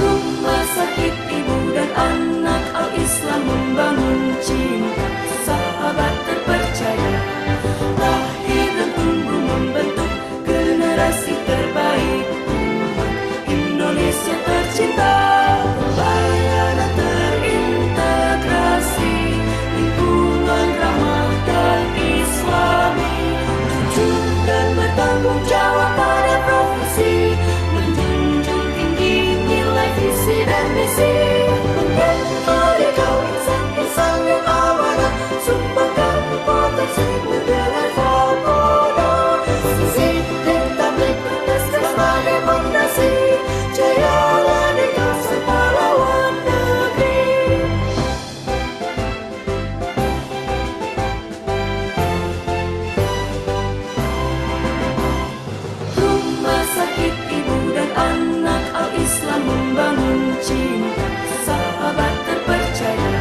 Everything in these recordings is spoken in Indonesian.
Rumah sakit ibu dan anak Al-Islam membangun cinta sahabat terpercaya, lahir dan tumbuh membentuk generasi terbaik umat Indonesia tercinta. Pelayanan terintegrasi, lingkungan ramah dan islami, jujur dan bertanggung jawab pada profesi, menjunjung tinggi nilai visi dan misi, merdeka insan-insan yang amanah, sumpahkan potensi muda dan valkoda, sidik tablik berdasar sebagai fondasi, jayalah dengan pahlawan negeri. Rumah sakit ibu dan anak Al-Islam membangun cinta sahabat terpercaya,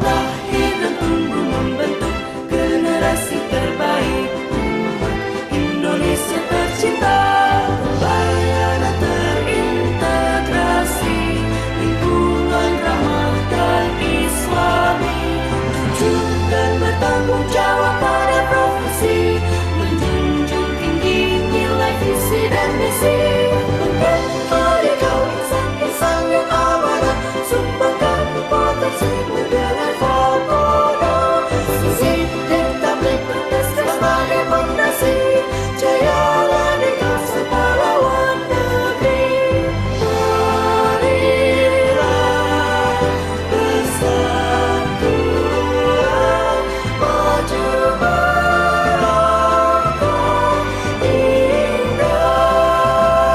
lahir dan tumbuh membentuk generasi terbaik umat Indonesia tercinta. Pelayanan terintegrasi, lingkungan ramah dan islami, jujur dan bertanggung jawab pada profesi, menjunjung tinggi nilai visi dan misi, merdeka insan-insan yang amanah, sumpahkan potensi muda dan valkoda, sidik tablik berdasar sebagai fondasi, jayalah dengan pahlawan negeri. Marilah persatuan maju melangkah indah.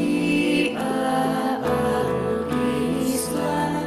RSIA Al-Islam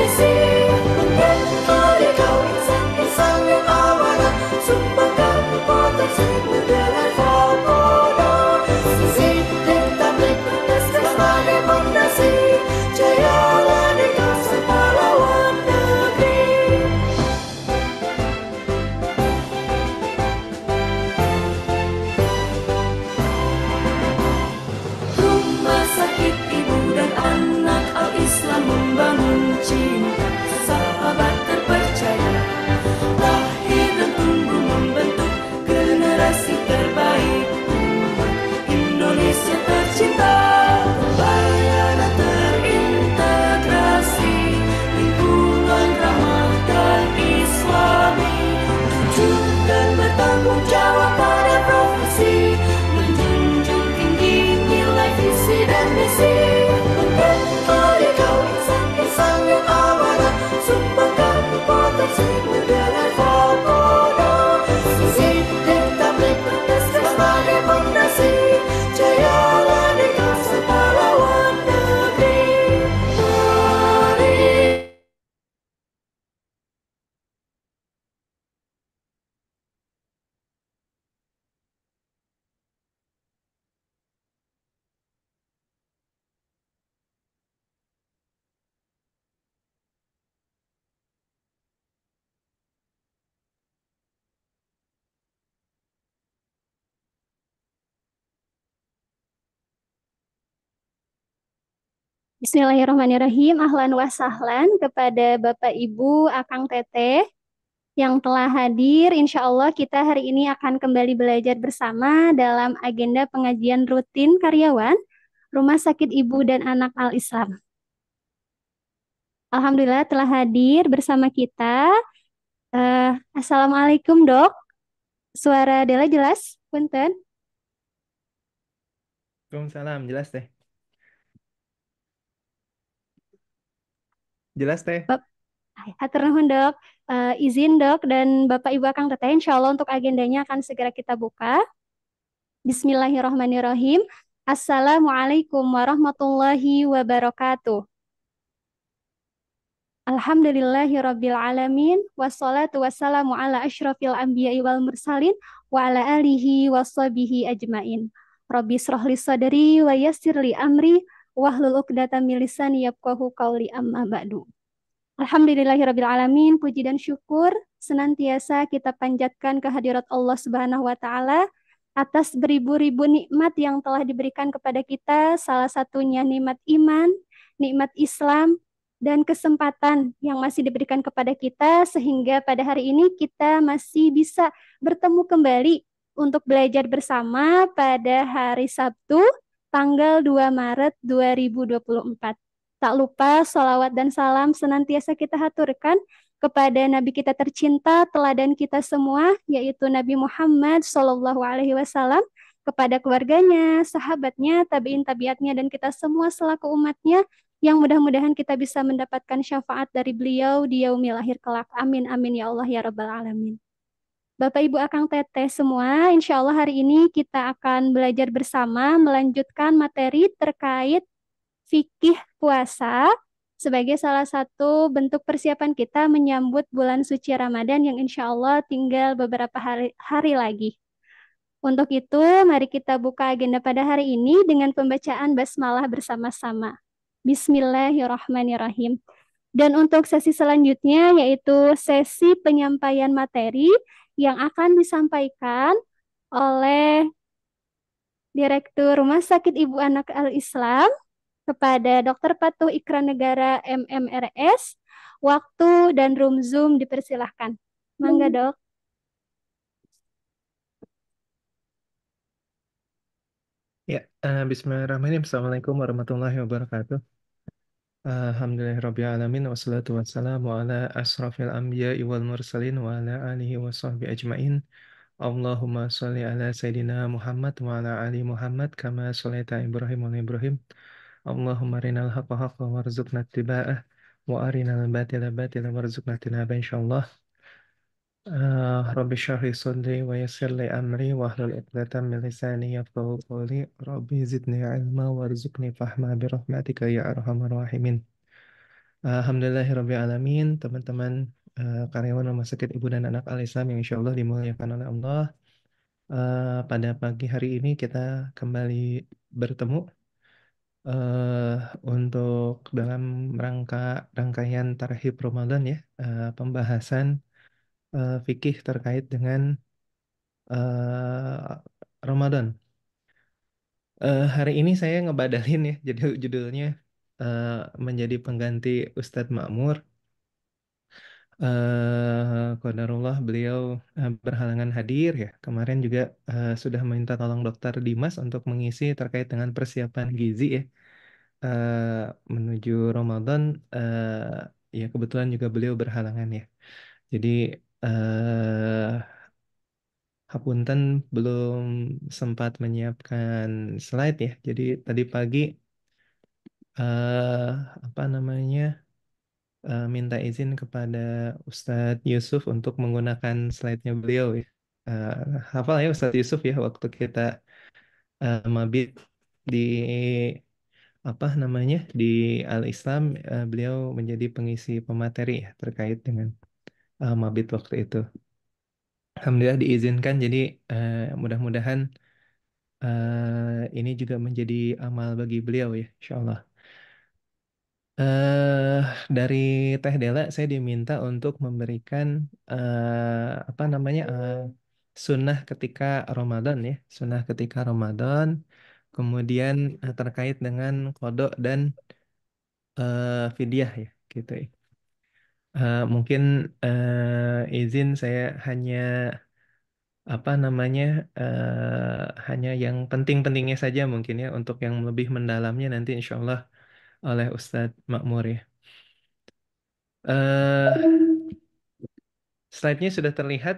misi. Mengenali kau insan-insan yang amanah, sumpahkan potensimu dengan Fakoda. Sidik tablik tetes sebagai fondasi, jayalah di kau pahlawan negeri. Rumah sakit ibu dan anak Al-Islam membangun cinta, sahabat terpercaya. Lahir dan tumbuh membentuk generasi terbaik umat Indonesia tercinta. Pelayanan terintegrasi, lingkungan ramah dan islami, jujur dan bertanggung jawab pada profesi, menjunjung tinggi nilai visi dan misi. Mengenali kau insan-insan yang amanah, sumpahkan potensimu dengan Fakoda. Sidik tablik tetes sebagai fondasi, jayalah di kau pahlawan negeri. Mari. Bismillahirrahmanirrahim. Ahlan wa sahlan kepada Bapak Ibu, Akang Teteh yang telah hadir. Insya Allah kita hari ini akan kembali belajar bersama dalam agenda pengajian rutin karyawan Rumah Sakit Ibu dan Anak Al-Islam. Alhamdulillah telah hadir bersama kita. Assalamualaikum dok. Suara Dela jelas? Punten. Waalaikumsalam, jelas teh. Jelas teh. Bap Hatur nuhun dok. Izin dok dan Bapak Ibu Akang Teteh, insya Allah untuk agendanya akan segera kita buka. Bismillahirrahmanirrahim. Assalamualaikum warahmatullahi wabarakatuh. Alhamdulillahirabbil alamin, wassalatu wassalamu ala asyrafil anbiya'i wal mursalin wa ala alihi washabihi ajmain. Rabbi shrah li sadri wa yassir li amri wahlul 'uqdatam min lisani yafqahu qawli, amma ba'du. Alhamdulillahirabbil alamin, puji dan syukur senantiasa kita panjatkan kehadirat Allah Subhanahu wa taala atas beribu-ribu nikmat yang telah diberikan kepada kita, salah satunya nikmat iman, nikmat Islam, dan kesempatan yang masih diberikan kepada kita sehingga pada hari ini kita masih bisa bertemu kembali untuk belajar bersama pada hari Sabtu tanggal 2 Maret 2024. Tak lupa sholawat dan salam senantiasa kita haturkan kepada Nabi kita tercinta, teladan kita semua, yaitu Nabi Muhammad SAW, kepada keluarganya, sahabatnya, tabiin tabiatnya, dan kita semua selaku umatnya, yang mudah-mudahan kita bisa mendapatkan syafaat dari beliau di yaumil akhir kelak. Amin, amin ya Allah ya Rabbal Alamin. Bapak Ibu Akang Teteh semua, insya Allah hari ini kita akan belajar bersama melanjutkan materi terkait fikih puasa sebagai salah satu bentuk persiapan kita menyambut bulan suci Ramadan yang insya Allah tinggal beberapa hari lagi. Untuk itu, mari kita buka agenda pada hari ini dengan pembacaan basmalah bersama-sama. Bismillahirrahmanirrahim. Dan untuk sesi selanjutnya yaitu sesi penyampaian materi yang akan disampaikan oleh Direktur Rumah Sakit Ibu Anak Al-Islam kepada Dr. Patuh Ikran Negara MMRS. Waktu dan room Zoom dipersilahkan. Mangga dok. Ya, bismillahirrahmanirrahim. Assalamualaikum warahmatullahi wabarakatuh. Alhamdulillahirabbil alamin, wassalatu wassalamu ala asrafil anbiya'i wal mursalin wa ala alihi wa sahbihi ajmain. Allahumma sholli ala sayyidina Muhammad wa ala ali Muhammad kama sholaita Ibrahim wa ala Ibrahim. Allahumma arinal haqqa haqqan warzuqna ittiba'ah wa arinal batila batila warzuqna ijtinabah, insyaallah. Rabbi shrah li sadri wa yassir li amri wahlul 'uqdatam min lisani yafqahu qawli. Rabbi zidni ilma warzuqni fahma bi rahmatika ya arhamar rahimin. Alhamdulillahirrabbilalamin, teman-teman karyawan Rumah Sakit Ibu dan Anak Al-Islam yang insya Allah dimuliakan oleh Allah. Pada pagi hari ini kita kembali bertemu eh, untuk dalam rangkaian Tarhib Ramadan ya, pembahasan fikih terkait dengan Ramadan. Hari ini saya ngebadalin ya, jadi judulnya eh, menjadi pengganti Ustadz Makmur. Qadarullah beliau berhalangan hadir ya. Kemarin juga sudah minta tolong Dokter Dimas untuk mengisi terkait dengan persiapan gizi ya menuju Ramadan. Ya kebetulan juga beliau berhalangan ya. Jadi Hapunten belum sempat menyiapkan slide ya. Jadi tadi pagi eh apa namanya? Minta izin kepada Ustadz Yusuf untuk menggunakan slide-nya beliau ya. Eh, Hafal ya Ustadz Yusuf ya waktu kita mabit di apa namanya di Al-Islam, beliau menjadi pengisi pemateri ya terkait dengan mabit waktu itu. Alhamdulillah diizinkan, jadi mudah-mudahan ini juga menjadi amal bagi beliau ya, insya Allah. eh dari Teh Dela saya diminta untuk memberikan apa namanya sunnah ketika Ramadan ya, sunnah ketika Ramadan, kemudian terkait dengan kodok dan fidyah ya, gitu ya. Mungkin izin saya hanya apa namanya hanya yang penting-pentingnya saja mungkin ya, untuk yang lebih mendalamnya nanti insya Allah oleh Ustadz Makmur ya. eh Slide-nya sudah terlihat,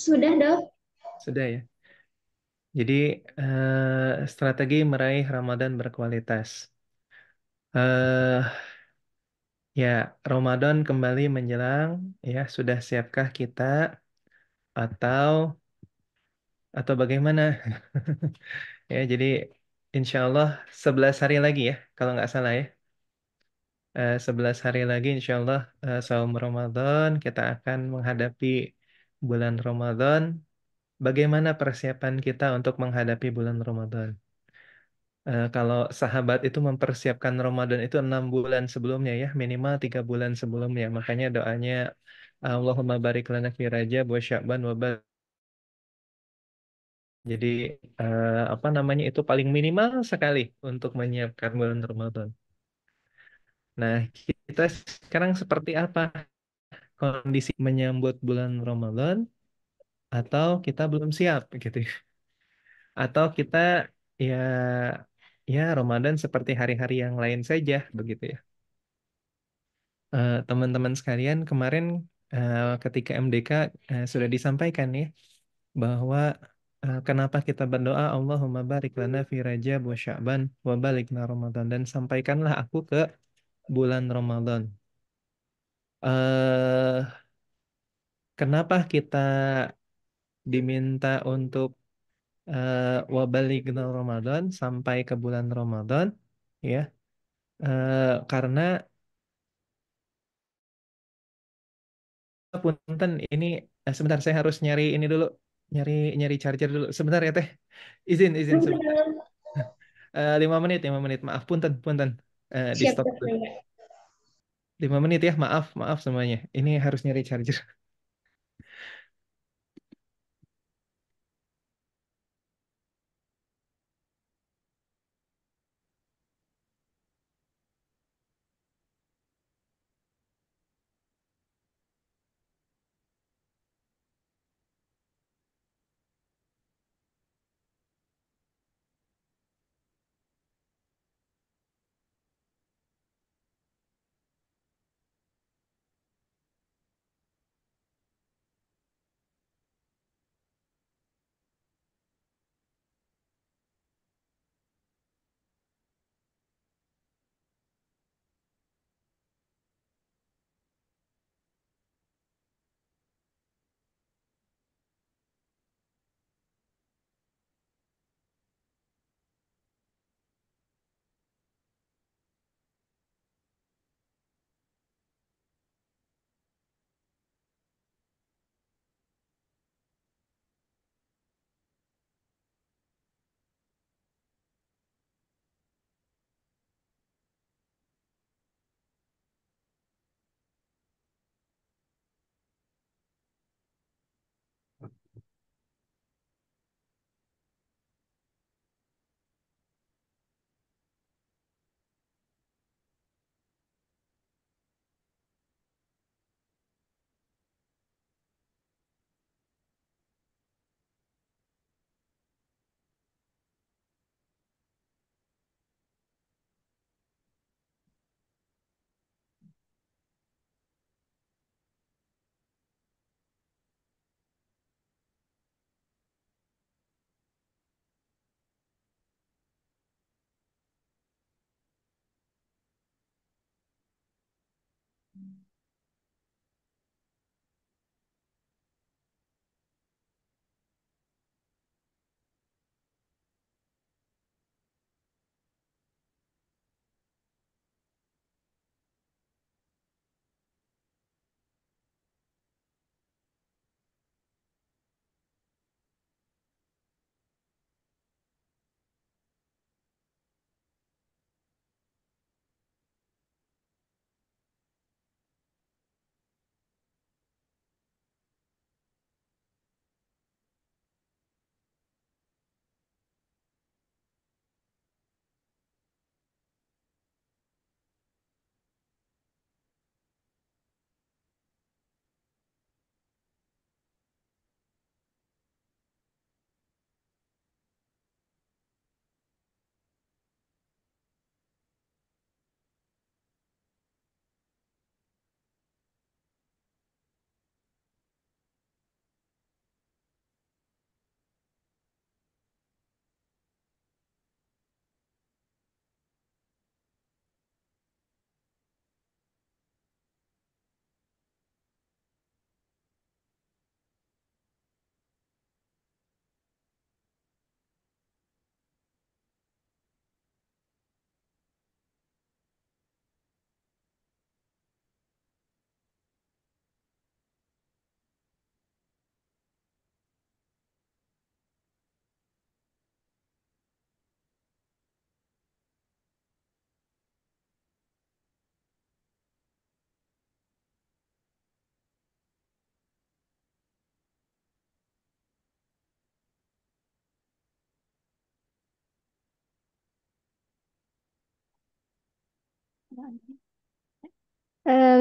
Sudah, Dok. sudah ya. Jadi strategi meraih Ramadan berkualitas. eh Ya, Ramadan kembali menjelang. Ya, sudah siapkah kita atau bagaimana? Ya, jadi insya Allah 11 hari lagi ya, kalau nggak salah ya. 11 hari lagi insya Allah saum Ramadan kita akan menghadapi bulan Ramadan. Bagaimana persiapan kita untuk menghadapi bulan Ramadan? Kalau sahabat itu mempersiapkan Ramadan itu 6 bulan sebelumnya ya, minimal 3 bulan sebelumnya. Makanya doanya Allahumma barik lana fi Rajab wa Sya'ban wa Jadi apa namanya itu paling minimal sekali untuk menyiapkan bulan Ramadan. Nah, kita sekarang seperti apa kondisi menyambut bulan Ramadan, atau kita belum siap gitu ya. Atau kita ya Ramadan seperti hari-hari yang lain saja begitu ya. Teman-teman sekalian, kemarin ketika MDK sudah disampaikan ya bahwa kenapa kita berdoa Allahumma barik lana fi Rajab wa Sya'ban wa balighna Ramadan, dan sampaikanlah aku ke bulan Ramadan. eh Kenapa kita diminta untuk wa balighna Ramadan, sampai ke bulan Ramadan ya? Karena punten ini sebentar, saya harus nyari ini dulu, nyari nyari charger dulu sebentar ya Teh, izin sebentar. 5 menit maaf, punten punten. Di Siap, stop Dok. dulu. 5 menit ya, maaf maaf semuanya, ini harus nyari charger.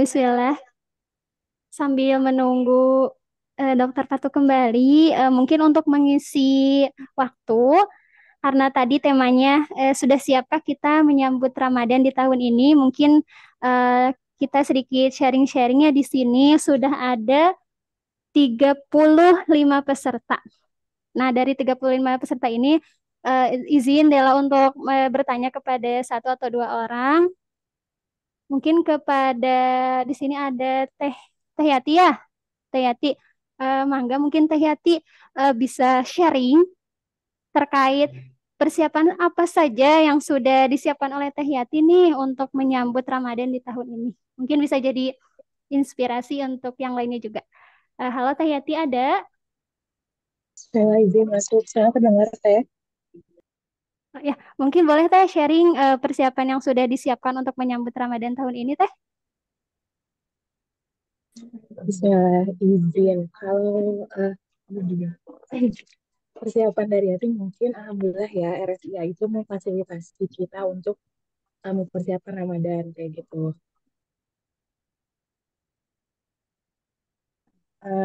Bismillah. Sambil menunggu Dokter Fatu kembali, mungkin untuk mengisi waktu, karena tadi temanya sudah siapkah kita menyambut Ramadan di tahun ini? Mungkin eh, kita sedikit sharing-sharingnya di sini sudah ada 35 peserta. Nah, dari 35 peserta ini eh, izin Dela untuk bertanya kepada satu atau dua orang. Mungkin kepada di sini ada Teh Teh Yati ya. Teh Yati, Mangga mungkin Teh Yati bisa sharing terkait persiapan apa saja yang sudah disiapkan oleh Teh Yati nih untuk menyambut Ramadan di tahun ini. Mungkin bisa jadi inspirasi untuk yang lainnya juga. Halo Teh Yati, ada? Saya izin masuk. Saya terdengar teh. Ya, mungkin boleh Teh sharing persiapan yang sudah disiapkan untuk menyambut Ramadan tahun ini Teh. Bisa izin. Kalau persiapan dari hati mungkin alhamdulillah ya RSIA itu memfasilitasi kita untuk mempersiapkan Ramadan kayak gitu.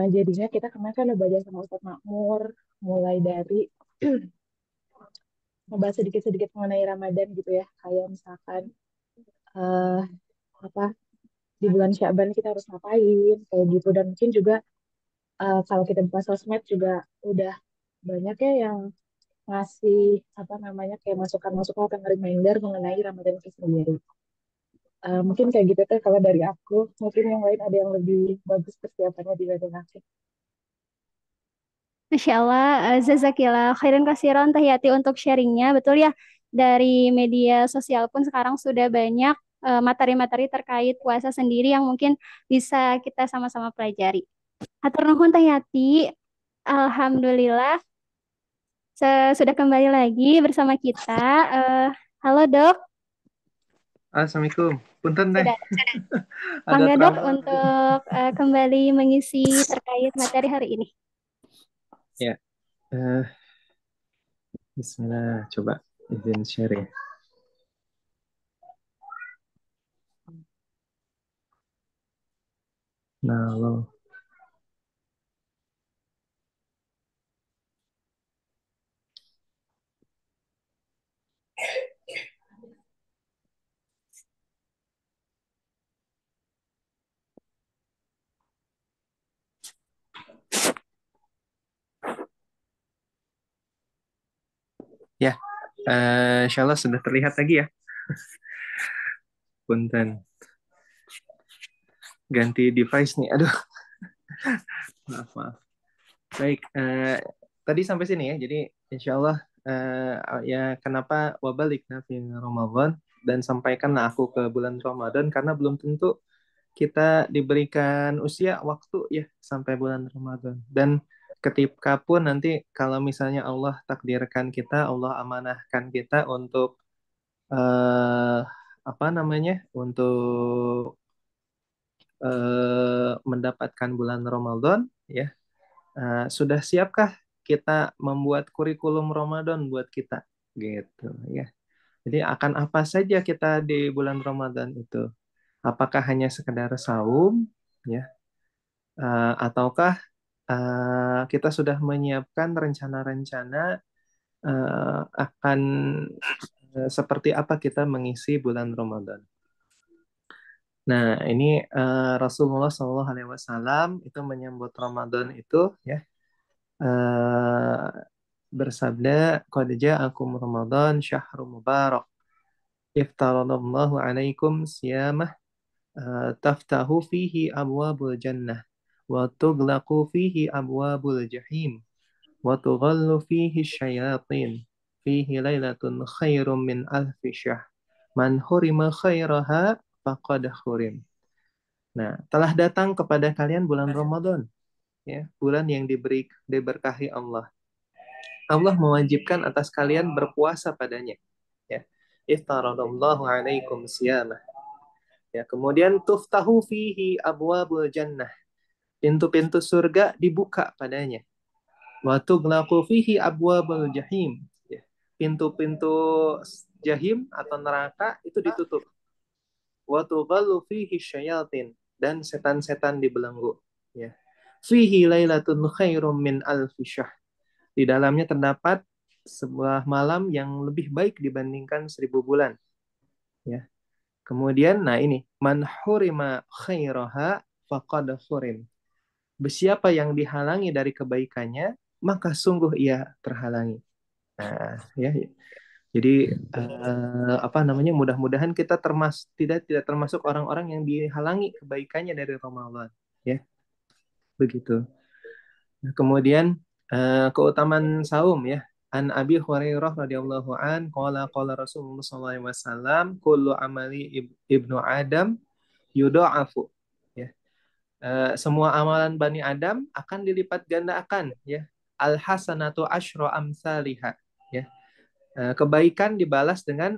Jadinya kita kemarin kan udah belajar sama Ustadz Makmur mulai dari ngebahas sedikit-sedikit mengenai Ramadan gitu ya. Kayak misalkan eh apa di bulan Syaban kita harus ngapain kayak gitu dan mungkin juga kalau kita buka sosmed juga udah banyak ya yang ngasih apa namanya kayak masukan-masukan atau reminder mengenai Ramadan itu sendiri. Mungkin kayak gitu tuh kalau dari aku, mungkin yang lain ada yang lebih bagus persiapannya dibanding aku. Masya Allah, Jazakillah khairan kasiran Teh Yati untuk sharingnya. Betul ya, dari media sosial pun sekarang sudah banyak materi-materi terkait puasa sendiri yang mungkin bisa kita sama-sama pelajari. Hatur nuhun Teh Yati, Alhamdulillah sudah kembali lagi bersama kita. Eh, halo dok, Assalamualaikum. Punten teh. sudah. Ada Mangga dok trauma. untuk kembali mengisi terkait materi hari ini. Ya. eh, Bismillah. Coba izin share ya. Nah, lo. Ya. Insya Allah sudah terlihat lagi ya. Punten. Ganti device nih. Aduh. Maaf, maaf. Baik. Tadi sampai sini ya. Jadi insya Allah ya kenapa wabalikna fi Ramadan dan sampaikanlah aku ke bulan Ramadan karena belum tentu kita diberikan usia waktu ya sampai bulan Ramadan. Dan ketika pun nanti kalau misalnya Allah takdirkan kita, Allah amanahkan kita untuk eh, apa namanya? Untuk mendapatkan bulan Ramadan ya. Sudah siapkah kita membuat kurikulum Ramadan buat kita gitu ya. Jadi akan apa saja kita di bulan Ramadan itu? Apakah hanya sekedar saum ya ataukah kita sudah menyiapkan rencana-rencana akan seperti apa kita mengisi bulan Ramadan. Nah, ini Rasulullah SAW itu menyambut Ramadan itu ya eh, bersabda, "Qad ja'akum Ramadan syahrul mubarak, iftaradallahu alaikum siyamah taftahu fihi abwabul jannah wa tughlaqu fihi abwabul jahim." وتغل فيه الشياطين فيه ليلة خير من ألف شهر من حرم خيرها فقد حرم. Nah, telah datang kepada kalian bulan Ramadan, ya, bulan yang diberkahi Allah. Allah mewajibkan atas kalian berpuasa padanya, ya. Iftaradallahu alaikum siyamah. Ya, kemudian tuftahu fihi abwabul jannah. Pintu-pintu surga dibuka padanya. Wa tughlaqu fihi abwabul jahim. Ya. Pintu-pintu jahim atau neraka itu ditutup. wa tughallu fihi syayatin, dan setan-setan dibelenggu. Ya. Fihi lailatun khairum min alfi syahr. Di dalamnya terdapat sebuah malam yang lebih baik dibandingkan 1000 bulan. Ya. Kemudian, nah ini, man hurima khairaha faqad hurim. Siapa yang dihalangi dari kebaikannya, maka sungguh ia terhalangi. Nah, ya. Jadi apa namanya? Mudah-mudahan kita tidak termasuk orang-orang yang dihalangi kebaikannya dari Ramadan, ya. Begitu. Nah, kemudian keutamaan saum, ya. An Abi Hurairah radhiyallahu an qala Rasulullah sallallahu alaihi wasallam kullu amali ibnu Adam yudha'afu, ya. Semua amalan Bani Adam akan dilipat gandakan, ya. Al hasanatu asyra amsalihha, ya. Kebaikan dibalas dengan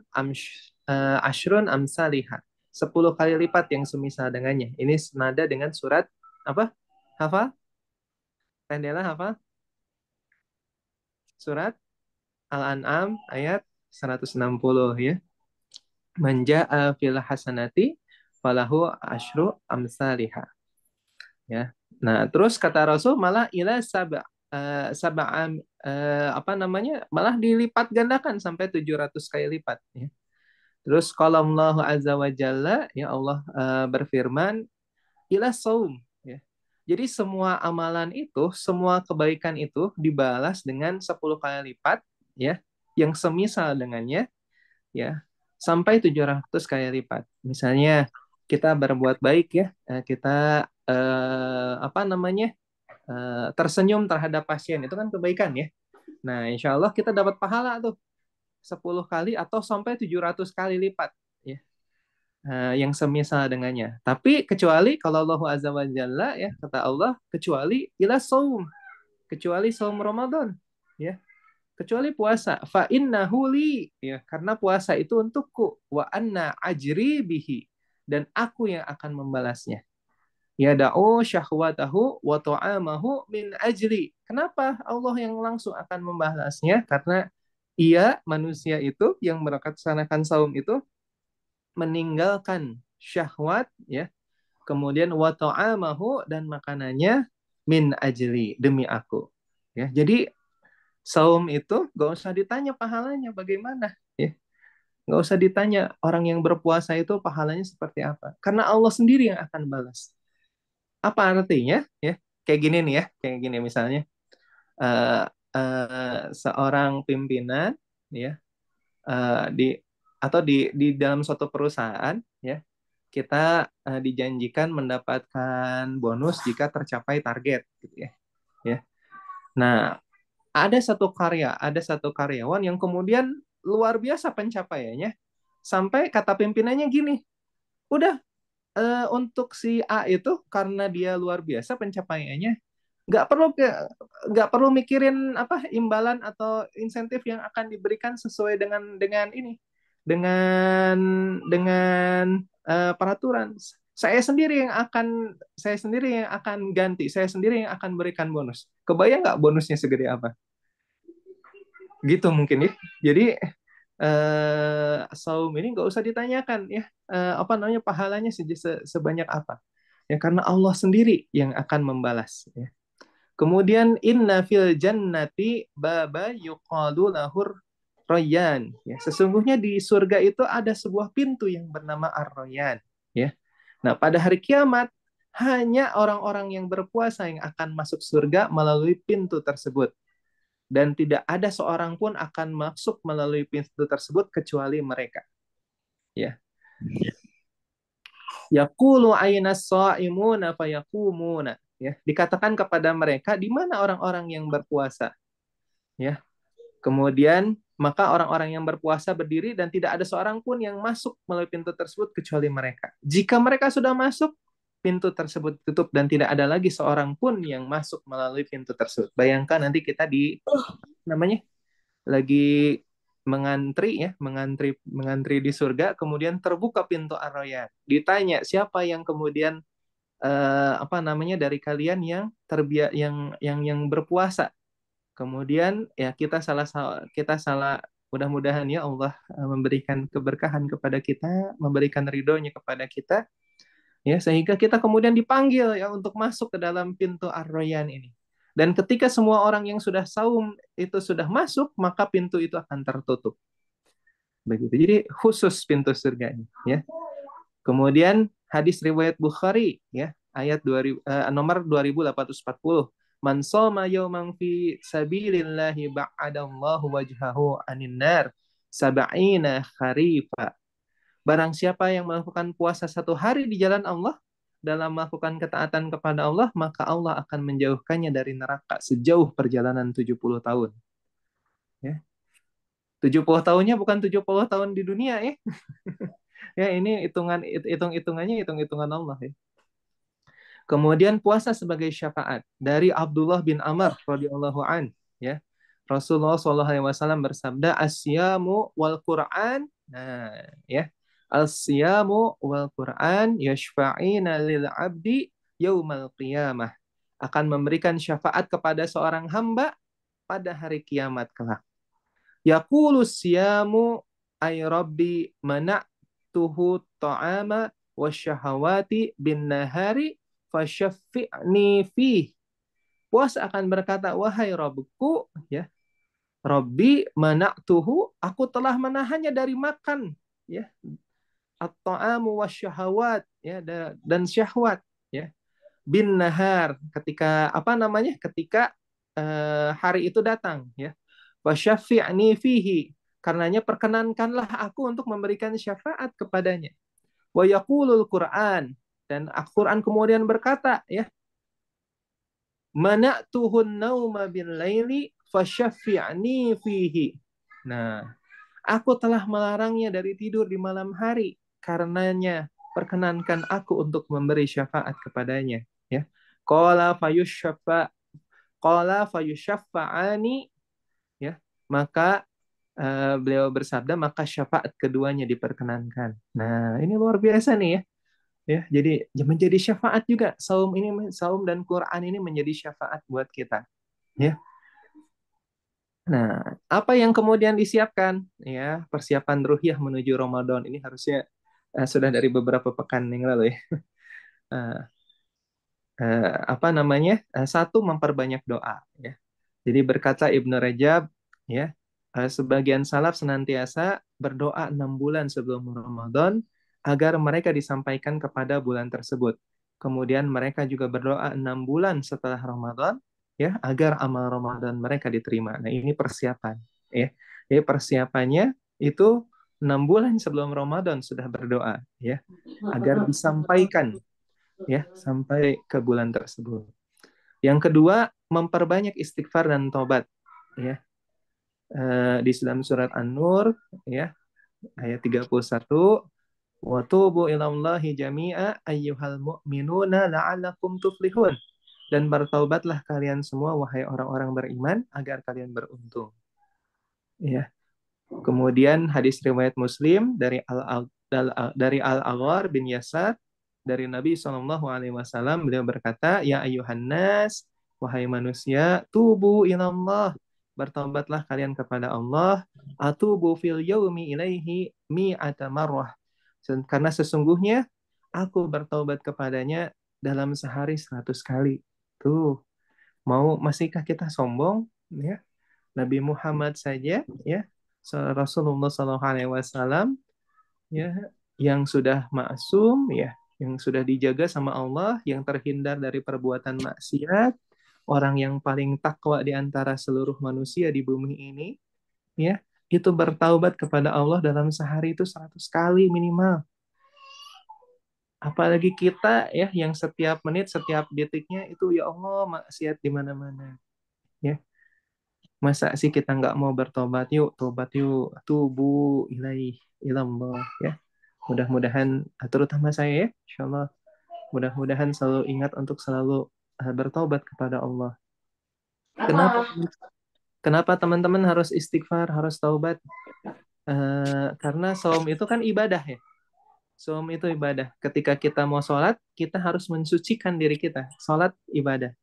ashrun amsalihha, 10 kali lipat yang semisal dengannya. Ini senada dengan surat apa? Hafal? Rendela hafal? Surat Al-An'am ayat 160, ya. Man jaa fil hasanati falahu asyru amsalihha, ya. Nah, terus kata Rasul malah ila sab'am apa namanya? Malah dilipat gandakan sampai 700 kali lipat, ya. Terus kalau Allah Azza wa Jalla, ya, Allah berfirman ila saum, ya. Jadi semua amalan itu, semua kebaikan itu dibalas dengan 10 kali lipat, ya, yang semisal dengannya, ya, sampai 700 kali lipat. Misalnya kita berbuat baik, ya, kita apa namanya? Tersenyum terhadap pasien, itu kan kebaikan, ya. Nah, insya Allah kita dapat pahala tuh 10 kali atau sampai 700 kali lipat, ya. Yang semisal dengannya. Tapi kecuali kalau Allah Azza wa Jalla, ya, kata Allah, kecuali ila saum, kecuali saum Ramadan, ya. Kecuali puasa, fa innahu li, ya, karena puasa itu untukku, wa anna ajri bihi, dan aku yang akan membalasnya. Ya da'u syahwatahu wa ta'amahu min ajli. Kenapa Allah yang langsung akan membalasnya? Karena ia, manusia itu yang melaksanakan saum itu meninggalkan syahwat, ya. Kemudian wa ta'amahu, dan makanannya min ajli, demi aku. Ya, jadi saum itu gak usah ditanya pahalanya bagaimana, ya. Gak usah ditanya orang yang berpuasa itu pahalanya seperti apa. Karena Allah sendiri yang akan balas. Apa artinya? Ya, kayak gini nih, ya, kayak gini misalnya eh, seorang pimpinan, ya, di atau di dalam suatu perusahaan, ya, kita dijanjikan mendapatkan bonus jika tercapai target, gitu, ya. Ya. Nah, ada satu karyawan yang kemudian luar biasa pencapaiannya, sampai kata pimpinannya gini, udah, untuk si A itu karena dia luar biasa pencapaiannya, nggak perlu nggak perlu mikirin apa imbalan atau insentif yang akan diberikan sesuai dengan ini, dengan peraturan. Saya sendiri yang akan ganti, saya sendiri yang akan berikan bonus. Kebayang nggak bonusnya segede apa? Gitu mungkin, ya. Jadi saum ini nggak usah ditanyakan, ya, apa namanya pahalanya sebanyak apa, ya, karena Allah sendiri yang akan membalas, ya. Kemudian inna fil jannati baba yuqalu lahur Rayyan, ya. Sesungguhnya di surga itu ada sebuah pintu yang bernama Ar-Rayyan, ya. Nah, pada hari kiamat hanya orang-orang yang berpuasa yang akan masuk surga melalui pintu tersebut, dan tidak ada seorang pun akan masuk melalui pintu tersebut kecuali mereka, ya. Yaqulu aina shaimuna fayaqumuna, ya. Dikatakan kepada mereka, di mana orang-orang yang berpuasa, ya. Kemudian maka orang-orang yang berpuasa berdiri dan tidak ada seorang pun yang masuk melalui pintu tersebut kecuali mereka. Jika mereka sudah masuk, pintu tersebut tutup dan tidak ada lagi seorang pun yang masuk melalui pintu tersebut. Bayangkan nanti kita namanya lagi mengantri di surga, kemudian terbuka pintu Ar-Rayyan. Ditanya siapa yang kemudian apa namanya dari kalian yang berpuasa. Kemudian, ya, kita salah Mudah-mudahan ya Allah memberikan keberkahan kepada kita, memberikan ridhonya kepada kita, ya sehingga kita kemudian dipanggil ya untuk masuk ke dalam pintu Ar-Rayyan ini. Dan ketika semua orang yang sudah saum itu sudah masuk, maka pintu itu akan tertutup. Begitu. Jadi khusus pintu surga ini, ya. Kemudian hadis riwayat Bukhari, ya, ayat nomor 2840. Man shoma yawman fi sabilillahi ba'adallahu wajhahu anin nar sab'ina kharifa. Barang siapa yang melakukan puasa satu hari di jalan Allah dalam melakukan ketaatan kepada Allah, maka Allah akan menjauhkannya dari neraka sejauh perjalanan 70 tahun. Ya. 70 tahunnya bukan 70 tahun di dunia ya. Ya, ini hitung-hitungan Allah ya. Kemudian puasa sebagai syafaat dari Abdullah bin Amr radhiyallahu an, ya. Rasulullah SAW bersabda, "Asyamu wal Qur'an." Nah, ya. Asyamu wal Qur'an yashfa'ina lil 'abdi yaumal qiyamah. Akan memberikan syafaat kepada seorang hamba pada hari kiamat kelak. Yaqulu siyamu ay rabbi mana'tuhu ta'ama wasyahawati bin nahari fasyaffi'ni fih. Puasa akan berkata, wahai Rabbku, ya, Rabbi mana'tuhu, aku telah menahannya dari makan, ya, at-ta'amu wasyahawat, ya, dan syahwat, ya, bin nahar, ketika apa namanya? Ketika hari itu datang, ya. Wasyafi'ni fihi, karenanya perkenankanlah aku untuk memberikan syafaat kepadanya. Wa yaqulul Qur'an, dan Al-Qur'an kemudian berkata, ya, mana'tuhun nauma bil laili fasyafi'ni fihi. Nah, aku telah melarangnya dari tidur di malam hari, karenanya perkenankan aku untuk memberi syafaat kepadanya, ya. Qala fayusyafa'ani, ya, maka beliau bersabda, maka syafaat keduanya diperkenankan. Nah, ini luar biasa nih ya. Ya, jadi menjadi syafaat juga. Saum dan Quran ini menjadi syafaat buat kita. Ya. Nah, apa yang kemudian disiapkan? Ya, persiapan ruhiyah menuju Ramadan ini harusnya sudah dari beberapa pekan yang lalu ya. Apa namanya? Satu, memperbanyak doa. Ya. Jadi berkata Ibnu Rajab, ya, sebagian salaf senantiasa berdoa 6 bulan sebelum Ramadan agar mereka disampaikan kepada bulan tersebut. Kemudian mereka juga berdoa 6 bulan setelah Ramadan, ya, agar amal Ramadan mereka diterima. Nah, ini persiapan, ya. Jadi persiapannya itu 6 bulan sebelum Ramadan sudah berdoa, ya, agar disampaikan, ya, sampai ke bulan tersebut. Yang kedua, memperbanyak istighfar dan tobat, ya. Di dalam surat An-Nur, ya, ayat 31, wa tubu ilallahi jami'a ayyuhal mu'minuna la'allakum tuflihun, dan bertaubatlah kalian semua wahai orang-orang beriman agar kalian beruntung, ya. Kemudian hadis riwayat Muslim dari Al-Aghar bin Yasar dari Nabi SAW, beliau berkata, ya ayuhan nas, wahai manusia, tubu ilallah, bertaubatlah kalian kepada Allah, atubu fil yaumi ilaihi mi'ata marrah, karena sesungguhnya aku bertaubat kepadanya dalam sehari 100 kali. Tuh, masihkah kita sombong, ya? Nabi Muhammad saja, ya, Rasulullah SAW, ya, yang sudah maksum, ya, yang sudah dijaga sama Allah, yang terhindar dari perbuatan maksiat, orang yang paling takwa di antara seluruh manusia di bumi ini, ya, itu bertaubat kepada Allah dalam sehari itu 100 kali minimal. Apalagi kita, ya, yang setiap menit, setiap detiknya itu, ya Allah, maksiat di mana-mana, ya. Masa sih kita nggak mau bertobat? Yuk, tobat yuk, tubu ilallah, ya. Mudah-mudahan, terutama saya, ya, insya Allah, mudah-mudahan selalu ingat untuk selalu bertobat kepada Allah. Kenapa teman-teman harus istighfar, harus taubat? Karena saum itu kan ibadah, ya. Saum itu ibadah. Ketika kita mau sholat, kita harus mensucikan diri kita. Sholat ibadah.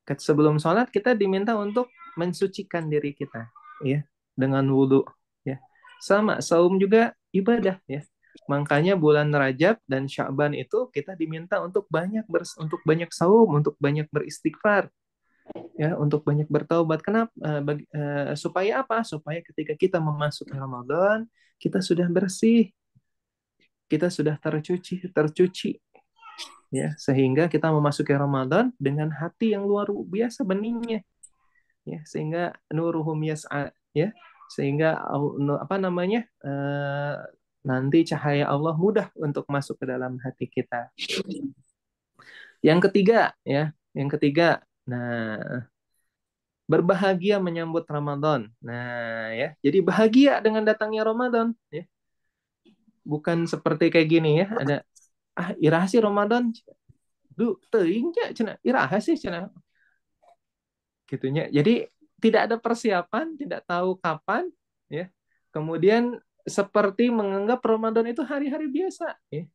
Sebelum sholat, kita diminta untuk mensucikan diri kita, ya. dengan wudhu, ya. Sama, saum juga ibadah, ya. Makanya bulan Rajab dan Sya'ban itu kita diminta untuk untuk banyak saum, untuk banyak beristighfar, ya, untuk banyak bertaubat. Kenapa? Supaya apa? Supaya ketika kita memasuki Ramadan, kita sudah bersih, kita sudah tercuci, ya, sehingga kita memasuki Ramadan dengan hati yang luar biasa beningnya, ya, sehingga nuruhum yas'a, ya, sehingga apa namanya, nanti cahaya Allah mudah untuk masuk ke dalam hati kita. Yang ketiga, ya, yang ketiga, nah, berbahagia menyambut Ramadan. Nah, ya, jadi bahagia dengan datangnya Ramadan, ya. Bukan seperti kayak gini, ya, ada iraha sih Ramadan, du teuing nya cenah, iraha sih cenah, gitunya. Jadi tidak ada persiapan, tidak tahu kapan, ya. Kemudian seperti menganggap Ramadan itu hari-hari biasa, ya.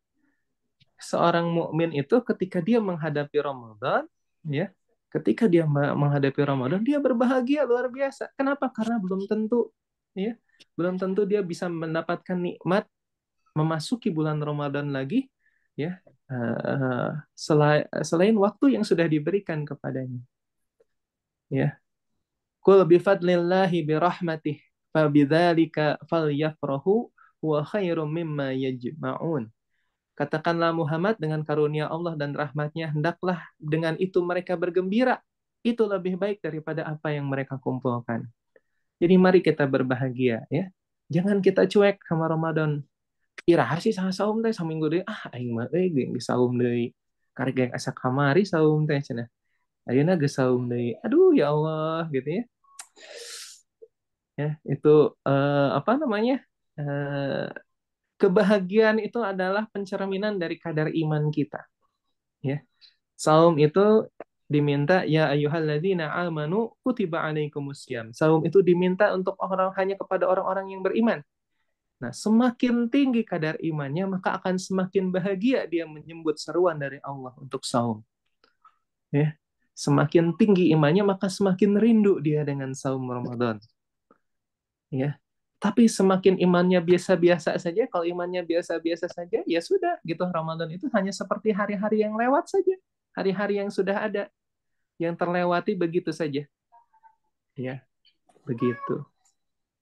Seorang mukmin itu ketika dia menghadapi Ramadan, ya, ketika dia menghadapi Ramadan, dia berbahagia luar biasa. Kenapa? Karena belum tentu, ya, belum tentu dia bisa mendapatkan nikmat memasuki bulan Ramadan lagi, ya, selain waktu yang sudah diberikan kepadanya, ya. Qul bifadlillahi birahmatih fabidzalika falyafrahu wa khairum mimma yajma'un. Katakanlah Muhammad, dengan karunia Allah dan rahmatnya, hendaklah dengan itu mereka bergembira. Itu lebih baik daripada apa yang mereka kumpulkan. Jadi mari kita berbahagia, ya. Jangan kita cuek sama Ramadan. Iraha sih sama saum teh saminggu deui, aing mah geus di saum deui. Karek geus asa kamari saum teh cenah. Ayeuna geus saum deui. Aduh ya Allah gitu, ya. Ya, itu apa namanya? Eh, Kebahagiaan itu adalah pencerminan dari kadar iman kita, ya. Saum itu diminta, ya ayyuhalladzina amanu kutiba alaikumusiyam. Saum itu diminta untuk hanya kepada orang-orang yang beriman. Nah, semakin tinggi kadar imannya, maka akan semakin bahagia dia menyambut seruan dari Allah untuk saum, ya. Semakin tinggi imannya, maka semakin rindu dia dengan saum Ramadan, ya. Tapi semakin imannya biasa-biasa saja, kalau imannya biasa-biasa saja, ya sudah, gitu. Ramadan itu hanya seperti hari-hari yang lewat saja, hari-hari yang sudah ada, yang terlewati begitu saja, ya, begitu.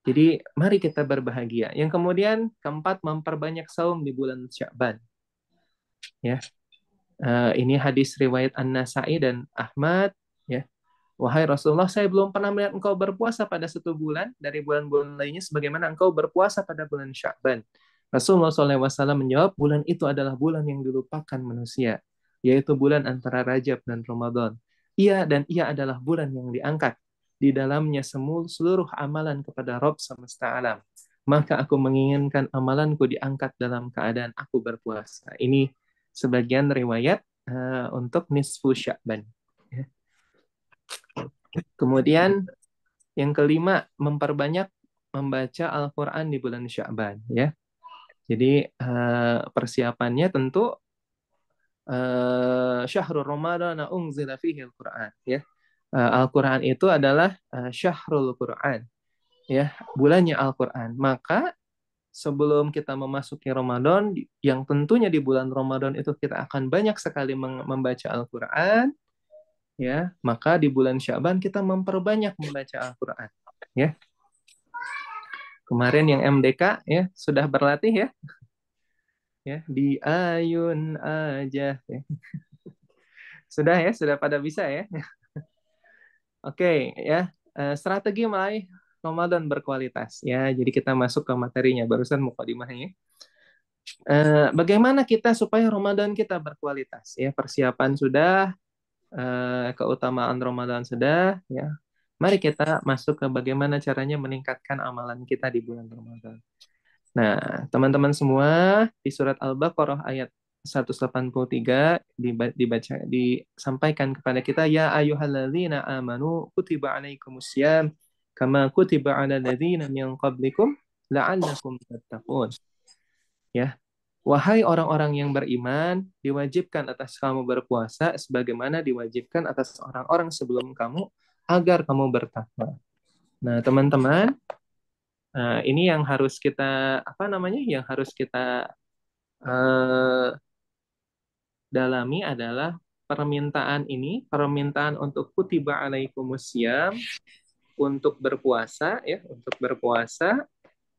Jadi mari kita berbahagia. Yang kemudian keempat, memperbanyak saum di bulan Sya'ban, ya. Ini hadis riwayat An-Nasa'i dan Ahmad, ya. Wahai Rasulullah, saya belum pernah melihat engkau berpuasa pada satu bulan dari bulan-bulan lainnya sebagaimana engkau berpuasa pada bulan Sya'ban. Rasulullah SAW menjawab, bulan itu adalah bulan yang dilupakan manusia, yaitu bulan antara Rajab dan Ramadan. Dan ia adalah bulan yang diangkat. Di dalamnya seluruh amalan kepada Rabb semesta alam. Maka aku menginginkan amalanku diangkat dalam keadaan aku berpuasa. Ini sebagian riwayat untuk nisfu Sya'ban. Kemudian yang kelima, memperbanyak membaca Al-Quran di bulan Sya'ban, ya. Jadi persiapannya tentu syahrul Ramadan unzila fihi Al-Quran, ya. Al-Quran itu adalah syahrul Quran, ya, bulannya Al-Quran. Maka sebelum kita memasuki Ramadan, yang tentunya di bulan Ramadan itu kita akan banyak sekali membaca Al-Quran, ya. Maka di bulan Sya'ban kita memperbanyak membaca Al-Quran, ya. Kemarin yang MDK, ya, sudah berlatih, ya, di ayun aja, ya. Sudah pada bisa, ya. Oke, ya. Strategi meraih Ramadan berkualitas, ya. Jadi kita masuk ke materinya, barusan mukadimahnya. Bagaimana kita supaya Ramadan kita berkualitas, ya. Persiapan sudah, keutamaan Ramadan sudah, ya. Mari kita masuk ke bagaimana caranya meningkatkan amalan kita di bulan Ramadan. Nah, teman-teman semua, di surat Al-Baqarah ayat 183 disampaikan kepada kita, ya ayyuhalladzina amanu kutiba alaikumusiyam kama kutiba alal ladzina min qablikum la'allakum tattaqun. Ya. Wahai orang-orang yang beriman, diwajibkan atas kamu berpuasa sebagaimana diwajibkan atas orang-orang sebelum kamu agar kamu bertakwa. Nah, teman-teman, Nah, ini yang harus kita apa namanya? Yang harus kita eh, dalami adalah permintaan untuk kutiba alaikumusiyam, untuk berpuasa ya, untuk berpuasa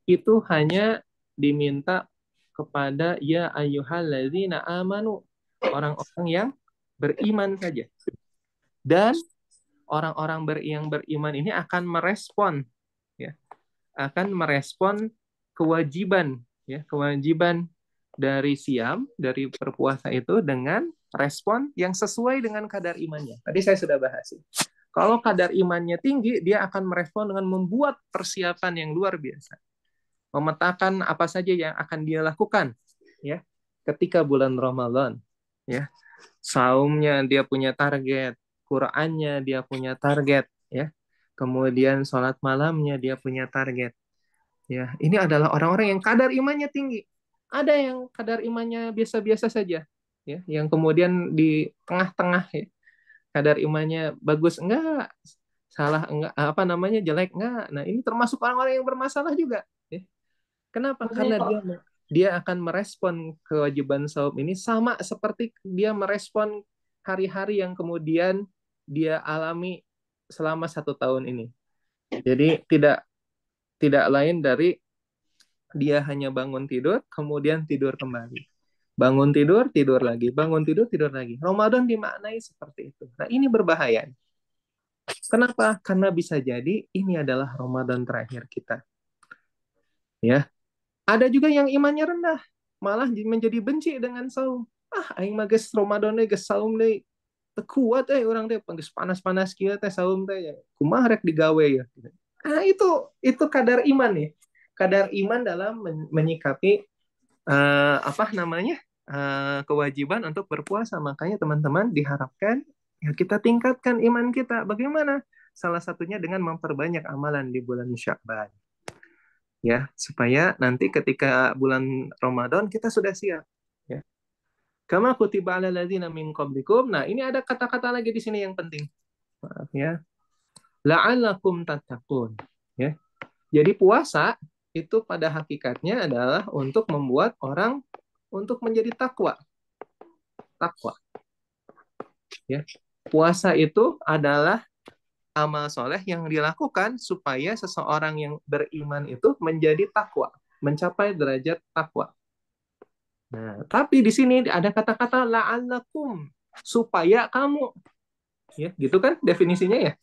itu hanya diminta kepada ya ayyuhalladzina amanu, orang-orang yang beriman saja. Dan orang-orang yang beriman ini akan merespon ya, akan merespon kewajiban ya, kewajiban dari siam, dari berpuasa itu dengan respon yang sesuai dengan kadar imannya. Tadi saya sudah bahas. Kalau kadar imannya tinggi, dia akan merespon dengan membuat persiapan yang luar biasa, memetakan apa saja yang akan dia lakukan ya ketika bulan Ramadan ya. Saumnya dia punya target, Qur'annya dia punya target ya. Kemudian sholat malamnya dia punya target. Ya, ini adalah orang-orang yang kadar imannya tinggi. Ada yang kadar imannya biasa-biasa saja, ya, yang kemudian di tengah-tengah ya. Kadar imannya bagus enggak, salah enggak, apa namanya jelek enggak. Nah, ini termasuk orang-orang yang bermasalah juga. Ya. Kenapa? Makanya Karena kok dia akan merespon kewajiban saum ini sama seperti dia merespon hari-hari yang kemudian dia alami selama 1 tahun ini. Jadi tidak tidak lain dari dia hanya bangun tidur, kemudian tidur kembali. Bangun tidur, tidur lagi. Bangun tidur, tidur lagi. Ramadan dimaknai seperti itu. Nah, ini berbahaya. Kenapa? Karena bisa jadi ini adalah Ramadan terakhir kita. Ya, ada juga yang imannya rendah, malah menjadi benci dengan saum. Aing mah geus Ramadan deh, geus saum deh. Teu kuat orang deh, geus panas-panas kieu teh saum teh ya. Kumaha rek digawe ya. Nah, itu kadar iman ya. Kadar iman dalam menyikapi apa namanya kewajiban untuk berpuasa. Makanya teman-teman diharapkan ya kita tingkatkan iman kita. Bagaimana? Salah satunya dengan memperbanyak amalan di bulan Sya'ban. Ya, supaya nanti ketika bulan Ramadan kita sudah siap. Ya. Kama kutiba alal ladzina min qablikum. Nah, ini ada kata-kata lagi di sini yang penting. Maaf ya. La'allakum tattaqun. Ya. Jadi puasa itu pada hakikatnya adalah untuk membuat orang untuk menjadi takwa. Takwa. Ya. Puasa itu adalah amal soleh yang dilakukan supaya seseorang yang beriman itu menjadi takwa, mencapai derajat takwa. Nah, tapi di sini ada kata-kata la'allakum, supaya kamu, ya, gitu kan definisinya ya,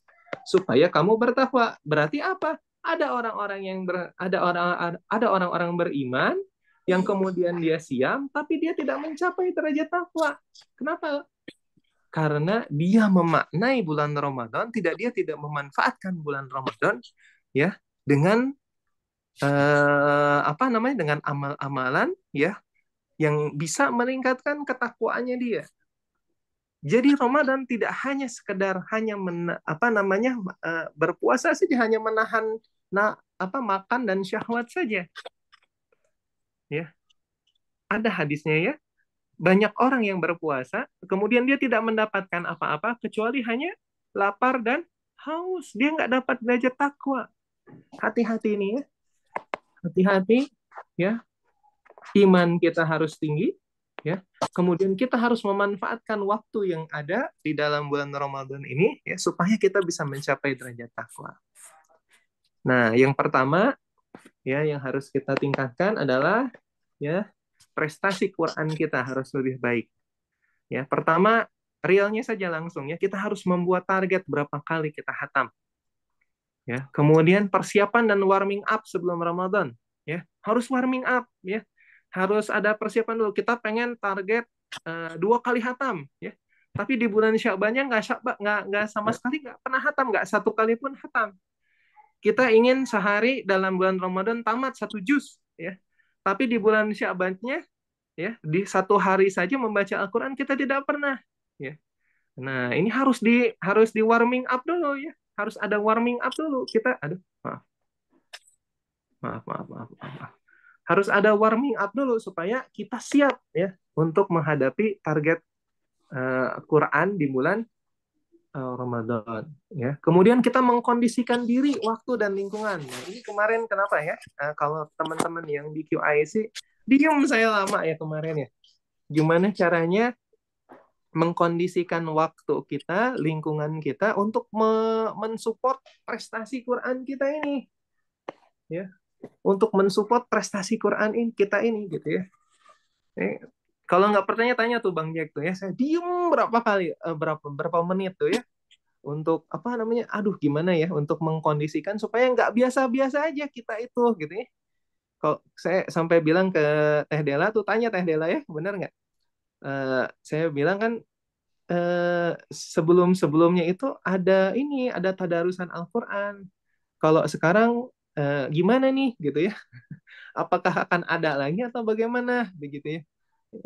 supaya kamu bertakwa. Berarti apa? Ada orang-orang beriman yang kemudian dia siam, tapi dia tidak mencapai derajat takwa. Kenapa? Karena dia memaknai bulan Ramadan, dia tidak memanfaatkan bulan Ramadan ya dengan apa namanya, dengan amal-amalan ya yang bisa meningkatkan ketakwaannya dia. Jadi Ramadan tidak hanya sekedar apa namanya berpuasa saja, hanya menahan makan dan syahwat saja. Ya, ada hadisnya ya. Banyak orang yang berpuasa, kemudian dia tidak mendapatkan apa-apa kecuali hanya lapar dan haus. Dia nggak dapat derajat takwa. Hati-hati nih ya. Hati-hati ya. Iman kita harus tinggi ya. Kemudian kita harus memanfaatkan waktu yang ada di dalam bulan Ramadan ini ya supaya kita bisa mencapai derajat takwa. Nah, yang pertama ya yang harus kita tingkatkan adalah ya prestasi Quran kita harus lebih baik. Ya, pertama realnya saja langsung ya kita harus membuat target berapa kali kita hatam. Ya, kemudian persiapan dan warming up sebelum Ramadan ya. Harus warming up ya. Harus ada persiapan dulu. Kita pengen target 2 kali hatam ya. Tapi di bulan Sya'bannya nggak sama sekali nggak pernah hatam, nggak 1 kali pun hatam. Kita ingin sehari dalam bulan Ramadan tamat 1 juz ya. Tapi di bulan Sya'bannya ya di 1 hari saja membaca Al-Quran kita tidak pernah ya. Nah, ini harus di warming up dulu ya. Harus ada warming up dulu. Kita maaf. Harus ada warming up dulu supaya kita siap ya untuk menghadapi target Quran di bulan Ramadan, ya. Kemudian kita mengkondisikan diri, waktu dan lingkungan. Nah, ini kemarin kenapa ya? Kalau teman-teman yang di QIC, diem saya lama ya kemarin ya. Gimana caranya mengkondisikan waktu kita, lingkungan kita untuk mensupport prestasi Quran kita ini, ya. Untuk mensupport prestasi Quran kita ini, gitu ya. Kalau nggak percaya tanya tuh Bang Jack tuh ya. Saya diem berapa kali, berapa menit tuh ya untuk apa namanya, aduh gimana ya untuk mengkondisikan supaya nggak biasa-biasa aja kita itu gitu ya. Kalau saya sampai bilang ke Teh Dela tuh, tanya Teh Dela ya, benar nggak? Saya bilang kan sebelum-sebelumnya itu ada tadarusan Al-Quran. Kalau sekarang gimana nih gitu ya? Apakah akan ada lagi atau bagaimana begitu ya?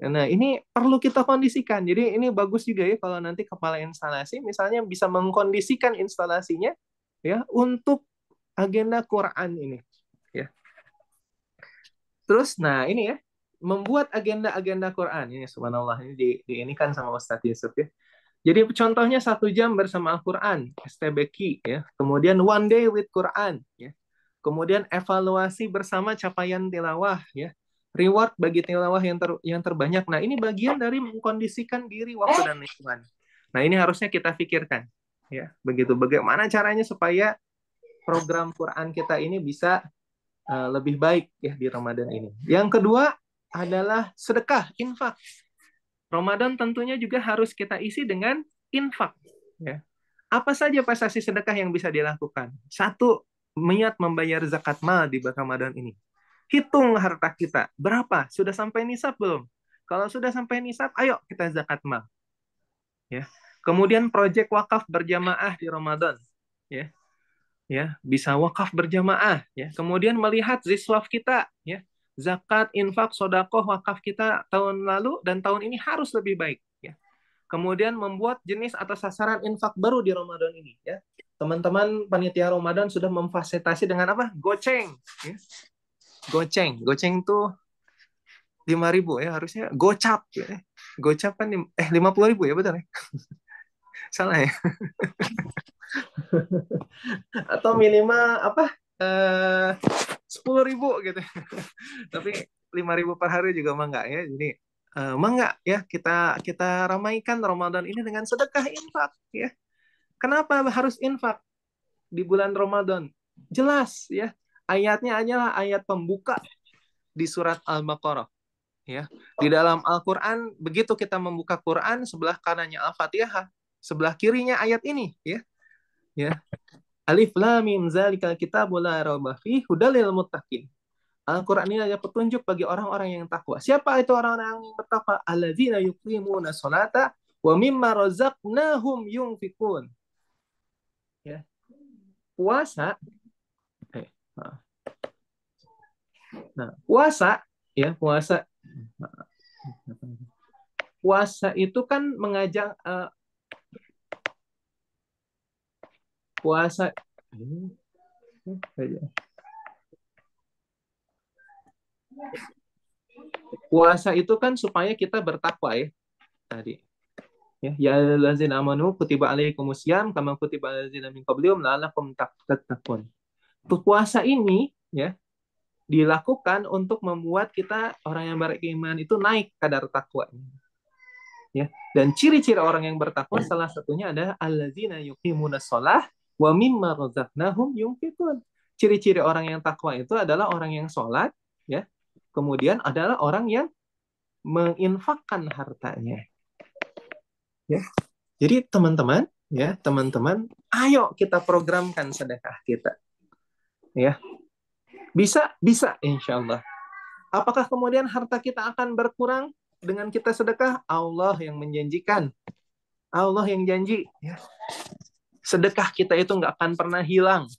Nah, ini perlu kita kondisikan. Jadi ini bagus juga ya kalau nanti kepala instalasi misalnya bisa mengkondisikan instalasinya ya untuk agenda Quran ini ya. Terus nah ini ya, membuat agenda-agenda Quran ini subhanallah ini ini kan sama Ustadz Yusuf ya. Jadi contohnya 1 jam bersama Al-Quran, STBQ ya. Kemudian one day with Quran ya. Kemudian evaluasi bersama capaian tilawah ya. Reward bagi tilawah yang terbanyak. Nah, ini bagian dari mengkondisikan diri, waktu dan lingkungan. Nah, ini harusnya kita pikirkan ya. Begitu bagaimana caranya supaya program Quran kita ini bisa lebih baik ya di Ramadan ini. Yang kedua adalah sedekah, infak. Ramadan tentunya juga harus kita isi dengan infak. Ya. Apa saja prestasi sedekah yang bisa dilakukan? 1, niat membayar zakat mal di bulan Ramadan ini. Hitung harta kita. Berapa? Sudah sampai nisab belum? Kalau sudah sampai nisab, ayo kita zakat mal. Ya. Kemudian proyek wakaf berjamaah di Ramadan. Ya. Ya, bisa wakaf berjamaah. Ya. Kemudian melihat ziswaf kita. Ya. Zakat, infak, sodakoh, wakaf kita tahun lalu dan tahun ini harus lebih baik. Ya. Kemudian membuat jenis atau sasaran infak baru di Ramadan ini. Ya. Teman-teman panitia Ramadan sudah memfasilitasi dengan apa? Goceng. Ya. Goceng tuh 5.000 ya, harusnya gocap ya. Gocap kan 50.000 ya, betul ya? Salah ya. Atau minimal apa? 10.000 gitu. Tapi 5.000 per hari juga mah enggak ya. Jadi mah enggak ya, kita ramaikan Ramadan ini dengan sedekah, infak ya. Kenapa harus infak di bulan Ramadan? Jelas ya. Ayatnya adalah ayat pembuka di surat Al-Baqarah. Ya. Di dalam Al-Qur'an, begitu kita membuka Quran, sebelah kanannya Al-Fatihah, sebelah kirinya ayat ini ya. Ya. Alif lam mim zalikal kitabul la raiba fihi hudal lil muttaqin. Al-Quran ini adalah petunjuk bagi orang-orang yang takwa. Siapa itu orang-orang yang bertakwa? Alladzina yuqimuna sholata wa mimma razaqnahum yunfikun. Ya. Puasa puasa ya, puasa itu kan mengajak puasa puasa itu kan supaya kita bertakwa ya tadi. Ya allazina amanu kutiba alaikumusiyam kama kutiba alazina min qablikum la'allakum tattaqun. Puasa ini ya dilakukan untuk membuat kita orang yang beriman itu naik kadar takwanya. Ya. Dan ciri-ciri orang yang bertakwa salah satunya adalah allazina yuqimunas shalah wa mimma razaqnahum yunfiqun. Ciri-ciri orang yang takwa itu adalah orang yang sholat ya. Kemudian adalah orang yang menginfakkan hartanya. Ya. Jadi teman-teman, ayo kita programkan sedekah kita. Ya. Bisa insya Allah. Apakah kemudian harta kita akan berkurang dengan kita sedekah? Allah yang menjanjikan. Allah yang janji. Ya. Sedekah kita itu nggak akan pernah hilang.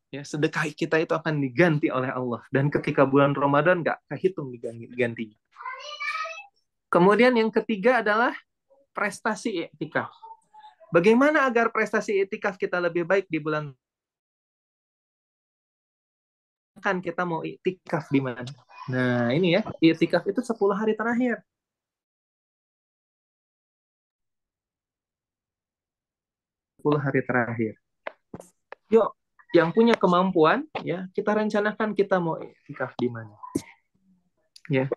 Ya, sedekah kita itu akan diganti oleh Allah. Dan ketika bulan Ramadan nggak kehitung digantinya. Kemudian yang ketiga adalah prestasi iktikaf. Bagaimana agar prestasi iktikaf kita lebih baik di bulan kan kita mau iktikaf di mana? Nah, ini ya, iktikaf itu 10 hari terakhir. 10 hari terakhir. Yuk, yang punya kemampuan, ya, kita rencanakan kita mau iktikaf di mana. Ya,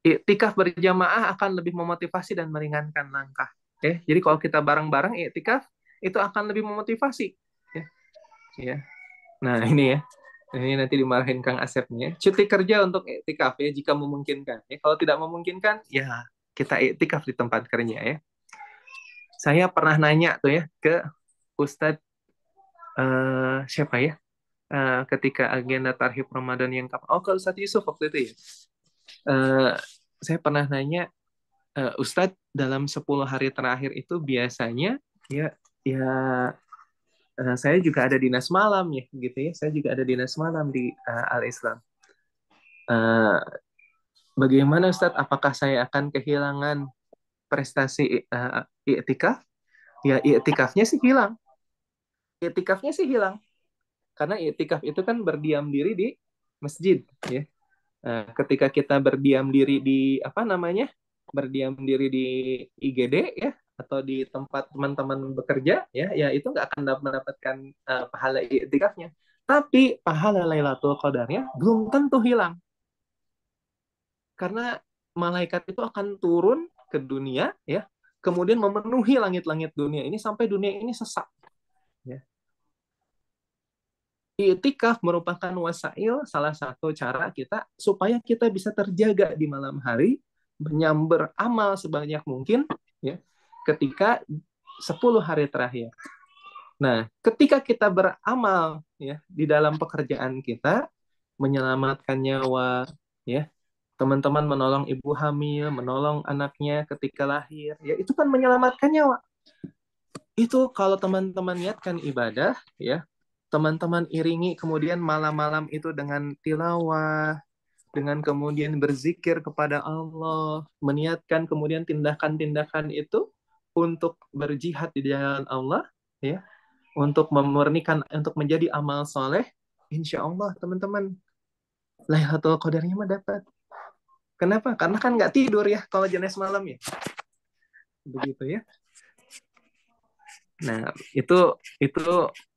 iktikaf berjamaah akan lebih memotivasi dan meringankan langkah. Ya, jadi kalau kita bareng-bareng iktikaf itu akan lebih memotivasi. Ya, ya. Nah ini ya, ini nanti dimarahin Kang Asepnya. Cuti kerja untuk iktikaf ya jika memungkinkan. Ya, kalau tidak memungkinkan, ya kita iktikaf di tempat kerja ya. Saya pernah nanya tuh ya ke Ustadz siapa ya? Ketika agenda Tarhib Ramadan yang kapan? Oh, ke Ustadz Yusuf waktu itu ya. Saya pernah nanya, Ustadz dalam 10 hari terakhir itu biasanya ya saya juga ada dinas malam ya gitu ya. Saya juga ada dinas malam di Al-Islam. Bagaimana Ustadz? Apakah saya akan kehilangan prestasi i'tikaf? Ya i'tikafnya sih hilang. I'tikafnya sih hilang. Karena i'tikaf itu kan berdiam diri di masjid ya. Ketika kita berdiam diri di apa namanya? Berdiam diri di IGD ya atau di tempat teman-teman bekerja ya itu nggak akan mendapatkan pahala i'tikafnya. Tapi pahala Lailatul Qadarnya belum tentu hilang. Karena malaikat itu akan turun ke dunia ya, kemudian memenuhi langit-langit dunia ini sampai dunia ini sesak ya. I'tikaf merupakan wasail, salah satu cara kita supaya kita bisa terjaga di malam hari, beramal sebanyak mungkin ya ketika 10 hari terakhir. Nah, ketika kita beramal ya di dalam pekerjaan kita, menyelamatkan nyawa ya, teman-teman menolong ibu hamil, menolong anaknya ketika lahir, ya itu kan menyelamatkan nyawa. Itu kalau teman-teman niatkan ibadah ya, teman-teman iringi kemudian malam-malam itu dengan tilawah, dengan kemudian berzikir kepada Allah, meniatkan kemudian tindakan-tindakan itu untuk berjihad di jalan Allah, ya, untuk memurnikan, untuk menjadi amal soleh, insya Allah teman-teman Lailatul Qadarnya mah dapat. Kenapa? Karena kan nggak tidur ya kalau jenis malam ya, begitu ya. Nah, itu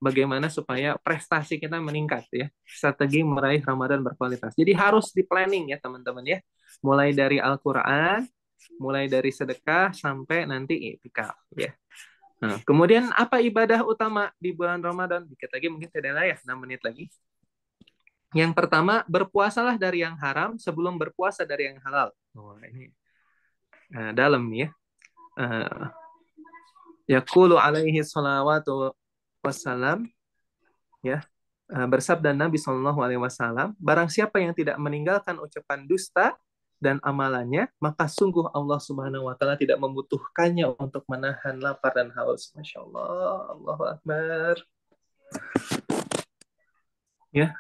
bagaimana supaya prestasi kita meningkat ya. Strategi meraih Ramadan berkualitas. Jadi harus di planning ya teman-teman ya. Mulai dari Al-Qur'an, mulai dari sedekah sampai nanti i'tikaf ya. Nah, kemudian apa ibadah utama di bulan Ramadan? Dikit lagi mungkin tidak ya, 6 menit lagi. Yang pertama, berpuasalah dari yang haram sebelum berpuasa dari yang halal. Oh, ini dalam ya. Yaqulu alaihi salawatu wassalam ya, bersabda Nabi Shallallahu alaihi wasallam, barang siapa yang tidak meninggalkan ucapan dusta dan amalannya, maka sungguh Allah Subhanahu wa taala tidak membutuhkannya untuk menahan lapar dan haus. Masya Allah, Allahu Akbar. Ya.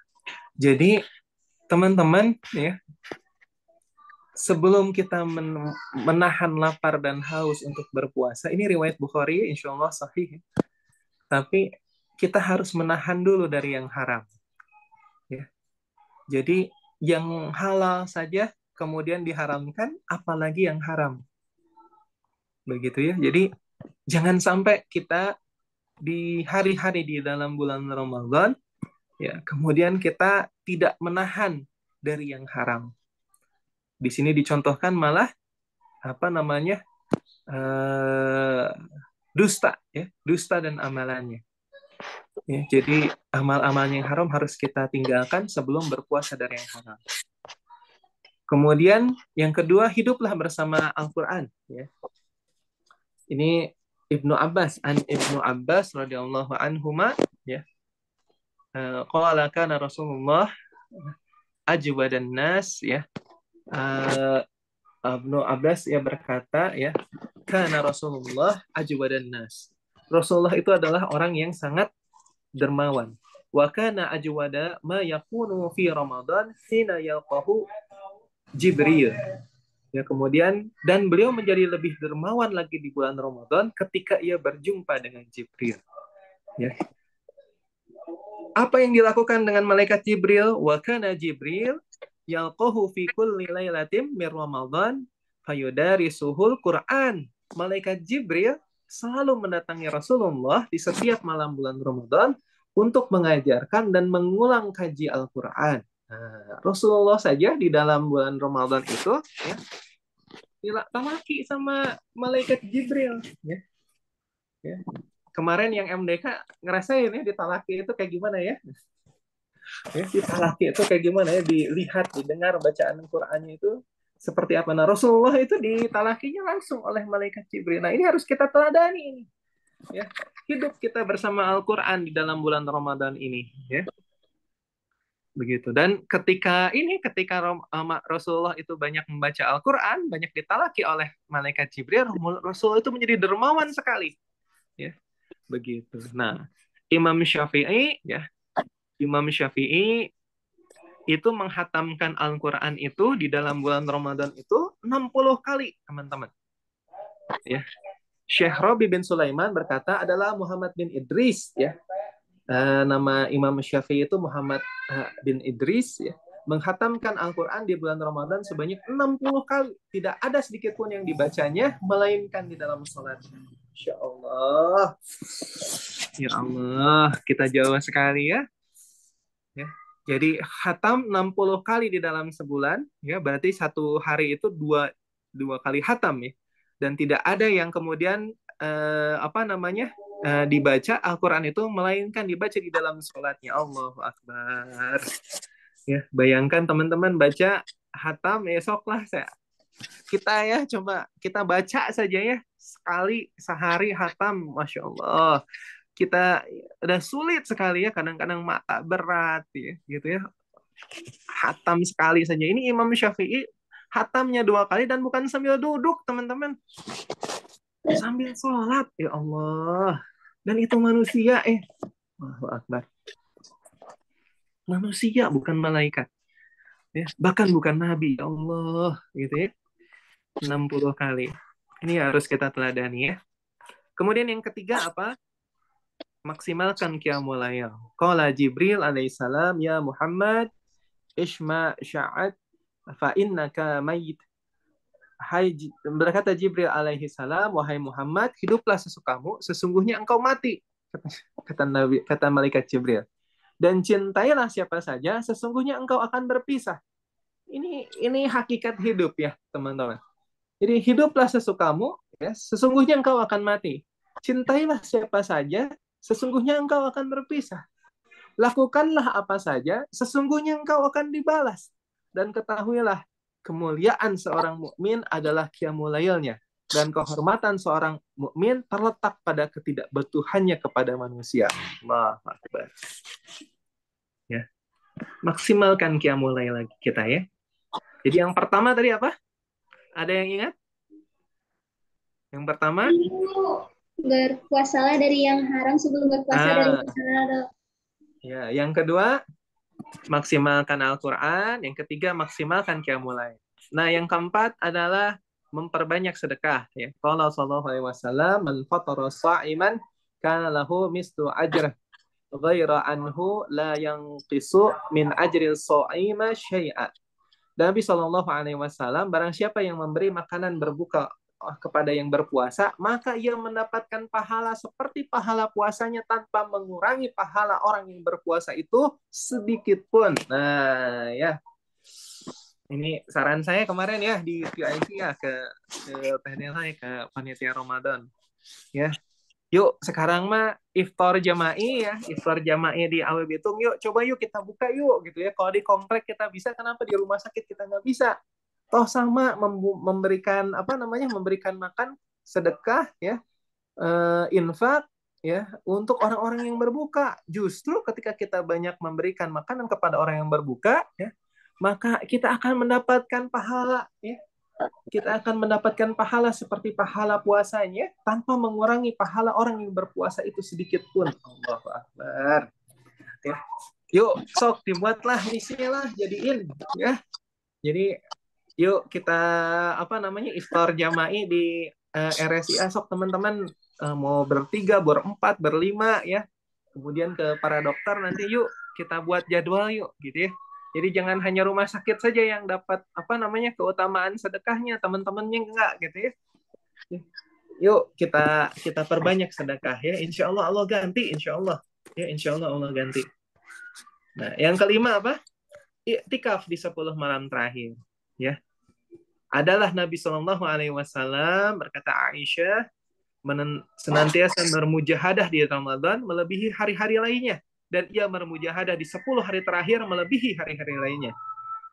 Jadi teman-teman ya, sebelum kita menahan lapar dan haus untuk berpuasa, ini riwayat Bukhari, insya Allah sahih. Tapi kita harus menahan dulu dari yang haram. Ya. Jadi yang halal saja kemudian diharamkan, apalagi yang haram. Begitu ya. Jadi jangan sampai kita di hari-hari di dalam bulan Ramadan, ya, kemudian kita tidak menahan dari yang haram. Di sini dicontohkan malah apa namanya dusta ya, dusta dan amalannya. Ya, jadi amal-amal yang haram harus kita tinggalkan sebelum berpuasa dari yang halal. Kemudian yang kedua, hiduplah bersama Al-Quran. Ya. Ini Ibnu Abbas radhiyallahu anhuma ya. Qala kana Rasulullah ajwadan nas ya. Ibnu Abbas ya berkata ya, kana Rasulullah ajwadan nas. Rasulullah itu adalah orang yang sangat dermawan. Wa kana ajwada ma yakunu fi Ramadan hina yalqahu Jibril. Ya, kemudian dan beliau menjadi lebih dermawan lagi di bulan Ramadan ketika ia berjumpa dengan Jibril. Ya. Apa yang dilakukan dengan malaikat Jibril? Wa kana Jibril yalqahu fi kulli lailatin min Ramadan fayudarisuhul Quran. Malaikat Jibril selalu mendatangi Rasulullah di setiap malam bulan Ramadan untuk mengajarkan dan mengulang kaji Al-Quran. Nah, Rasulullah saja di dalam bulan Ramadan itu ya, ditalaki sama malaikat Jibril. Ya. Ya. Kemarin yang MDK ngerasain ya ditalaki itu kayak gimana ya? Ya, ditalaki itu kayak gimana ya? Dilihat, didengar bacaan Al-Qur'annya itu seperti apa. Nah, Rasulullah itu ditalakinya langsung oleh malaikat Jibril. Nah, ini harus kita teladani ini. Ya, hidup kita bersama Al-Qur'an di dalam bulan Ramadan ini, ya. Begitu. Dan ketika Rasulullah itu banyak membaca Al-Qur'an, banyak ditalaki oleh malaikat Jibril, Rasulullah itu menjadi dermawan sekali, ya. Begitu. Nah, Imam Syafi'i itu menghatamkan Al-Qur'an itu di dalam bulan Ramadan itu 60 kali, teman-teman. Ya. Syekh Rabi bin Sulaiman berkata adalah Muhammad bin Idris, ya. Nama Imam Syafi'i itu Muhammad bin Idris, ya. Menghatamkan Al-Qur'an di bulan Ramadan sebanyak 60 kali. Tidak ada sedikit pun yang dibacanya melainkan di dalam salat. Insya Allah. Ya Allah, kita jauh sekali ya. Ya. Jadi khatam 60 kali di dalam sebulan, ya berarti satu hari itu dua kali khatam ya. Dan tidak ada yang kemudian dibaca Al-Quran itu melainkan dibaca di dalam sholatnya. Allahu Akbar. Ya, bayangkan teman-teman baca khatam esoklah kita ya coba kita baca saja ya sekali sehari khatam, Masya Allah. Kita udah sulit sekali ya, kadang-kadang mata berat ya, gitu ya. Hatam sekali saja. Ini Imam Syafi'i hatamnya 2 kali dan bukan sambil duduk, teman-teman. Sambil sholat, ya Allah. Dan itu manusia, Allahu Akbar. Manusia, bukan malaikat. Ya, bahkan bukan nabi, ya Allah, gitu ya. 60 kali. Ini harus kita teladani ya. Kemudian yang ketiga apa? Maksimalkan qiyamul lail. Qala Jibril alaihissalam, ya Muhammad, isma sya'at fa innaka mayyit. Berkata Jibril alaihissalam, wahai Muhammad, hiduplah sesukamu, sesungguhnya engkau mati. Kata malaikat Jibril. Dan cintailah siapa saja, sesungguhnya engkau akan berpisah. Ini hakikat hidup ya, teman-teman. Jadi hiduplah sesukamu, ya, sesungguhnya engkau akan mati. Cintailah siapa saja, sesungguhnya engkau akan berpisah. Lakukanlah apa saja, sesungguhnya engkau akan dibalas. Dan ketahuilah, kemuliaan seorang mukmin adalah qiyamul lailnya. Dan kehormatan seorang mukmin terletak pada ketidakbutuhannya kepada manusia. Allahu Akbar. Ya. Maksimalkan qiyamul lail kita ya. Jadi yang pertama tadi apa? Ada yang ingat? Yang pertama? Berpuasalah dari yang haram sebelum berpuasa dari yang halal. Ya, yang kedua, maksimalkan Al-Quran. Yang ketiga, maksimalkan qiyamul lail. Nah, yang keempat adalah memperbanyak sedekah. Ya. Qala sallallahu alaihi wasallam, man fatara sha'iman kana lahu mislu ajrih ghaira anhu la yanqisu min ajril sha'ima syai'a. Dan Nabi Shallallahu Alaihi Wasallam, barang siapa yang memberi makanan berbuka kepada yang berpuasa, maka ia mendapatkan pahala seperti pahala puasanya tanpa mengurangi pahala orang yang berpuasa itu sedikit pun. Nah, ya, ini saran saya kemarin ya di QIC ya ke PNLA ke panitia Ramadan. Ya, yuk sekarang mah iftar jama'i ya, iftar jama'i di Awe Bitung, yuk coba yuk kita buka yuk gitu ya. Kalau di komplek kita bisa, kenapa di rumah sakit kita nggak bisa? Toh sama memberikan memberikan makan sedekah ya, infak ya untuk orang-orang yang berbuka. Justru ketika kita banyak memberikan makanan kepada orang yang berbuka ya, maka kita akan mendapatkan pahala ya. Kita akan mendapatkan pahala seperti pahala puasanya tanpa mengurangi pahala orang yang berpuasa itu sedikit pun. Allahu Akbar. Ya. Yuk, sok dibuatlah misinya lah, jadiin ya. Jadi yuk kita iftar jama'i di RSIA, sok teman-teman mau bertiga, berempat, berlima ya. Kemudian ke para dokter nanti yuk kita buat jadwal yuk gitu ya. Jadi jangan hanya rumah sakit saja yang dapat keutamaan sedekahnya, teman-temannya enggak gitu ya. Yuk kita perbanyak sedekah ya. Insya Allah Allah ganti, insya Allah. Ya, insya Allah Allah ganti. Nah, yang kelima apa? Iktikaf di 10 malam terakhir. Ya, adalah Nabi Shallallahu Alaihi Wasallam berkata Aisyah senantiasa bermujahadah di Ramadan melebihi hari-hari lainnya, dan ia bermujahadah di 10 hari terakhir melebihi hari-hari lainnya.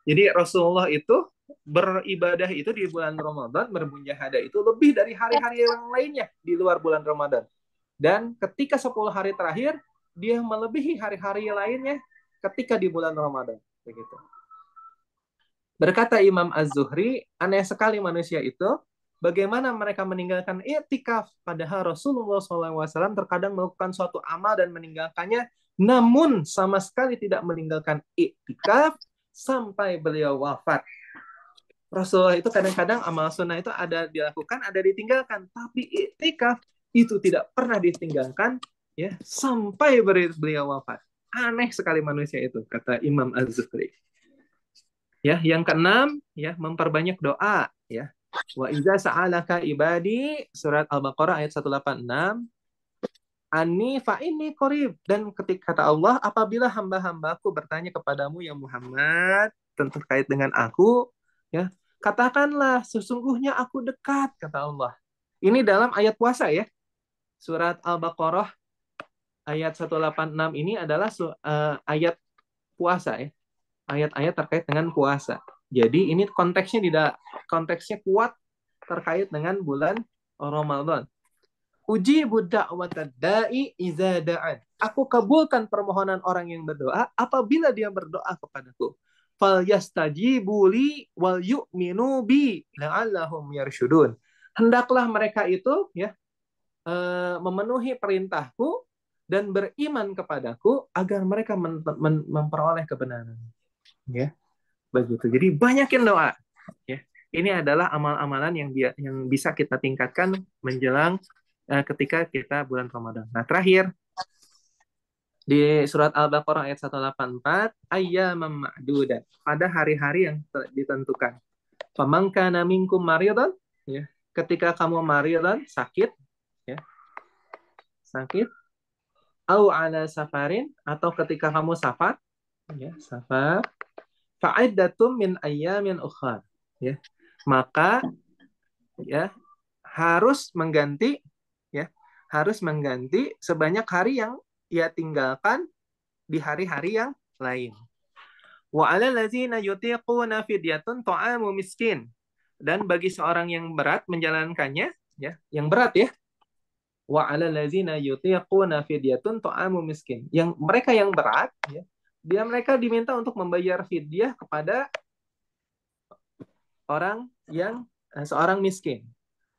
Jadi Rasulullah itu beribadah itu di bulan Ramadan, bermujahadah itu lebih dari hari-hari yang lainnya di luar bulan Ramadan. Dan ketika 10 hari terakhir, dia melebihi hari-hari lainnya ketika di bulan Ramadan. Begitu. Berkata Imam Az-Zuhri, aneh sekali manusia itu, bagaimana mereka meninggalkan i'tikaf, padahal Rasulullah SAW terkadang melakukan suatu amal dan meninggalkannya, namun sama sekali tidak meninggalkan i'tikaf sampai beliau wafat. Rasulullah itu kadang-kadang amal sunnah itu ada dilakukan, ada ditinggalkan, tapi i'tikaf itu tidak pernah ditinggalkan ya sampai beliau wafat. Aneh sekali manusia itu, kata Imam Az-Zuhri. Ya, yang keenam ya, memperbanyak doa ya. Wa iza sa'alaka ibadi, surat Al-Baqarah ayat 186. Ani fa inni qarib, dan ketika kata Allah, apabila hamba-hambaku bertanya kepadamu ya Muhammad tentang terkait dengan aku ya, katakanlah sesungguhnya aku dekat, kata Allah. Ini dalam ayat puasa ya. Surat Al-Baqarah ayat 186 ini adalah ayat puasa ya. Ayat-ayat terkait dengan puasa. Jadi ini konteksnya kuat terkait dengan bulan Ramadan. Uji budak watadai iza da'an. Aku kabulkan permohonan orang yang berdoa apabila dia berdoa kepadaku. Fal yastajibu li wal yu'minu bi la'allahum yarshudun. Hendaklah mereka itu ya memenuhi perintahku dan beriman kepadaku agar mereka memperoleh kebenaran. Ya, begitu. Jadi banyakin doa. Ya, ini adalah amal-amalan yang bisa kita tingkatkan menjelang ketika kita bulan Ramadan. Nah, terakhir di surat Al-Baqarah ayat 184, ayyaman ma'dudat, pada hari-hari yang ditentukan. Faman kana minkum maridan, ya, ketika kamu maridan, sakit, ya. Sakit, au ala safarin, atau ketika kamu safar, ya, safar, fa'iddatum min ayyamin ukhar, ya. Maka ya harus mengganti sebanyak hari yang ia tinggalkan di hari-hari yang lain. Wa 'alal ladzina yutiquna fidyatun ta'amu miskin. Dan bagi seorang yang berat menjalankannya, ya, yang berat ya. Wa 'alal ladzina yutiquna fidyatun ta'amu miskin. Yang mereka yang berat ya, mereka diminta untuk membayar fidyah kepada orang yang seorang miskin.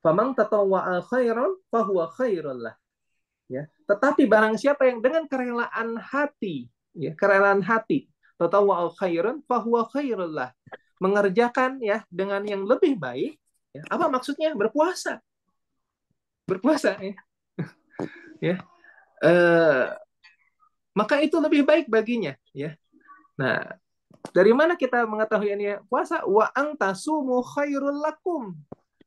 Faman tatawwa'a khairan fahuwa khairul lah. Ya, tetapi barang siapa yang dengan kerelaan hati, ya, kerelaan hati, tatawwa'a khairan fahuwa khairul lah, mengerjakan ya dengan yang lebih baik, ya, apa maksudnya? Berpuasa ya. Ya. Maka itu lebih baik baginya ya. Nah, dari mana kita mengetahui ini? Puasa, wa antasumu khairul lakum.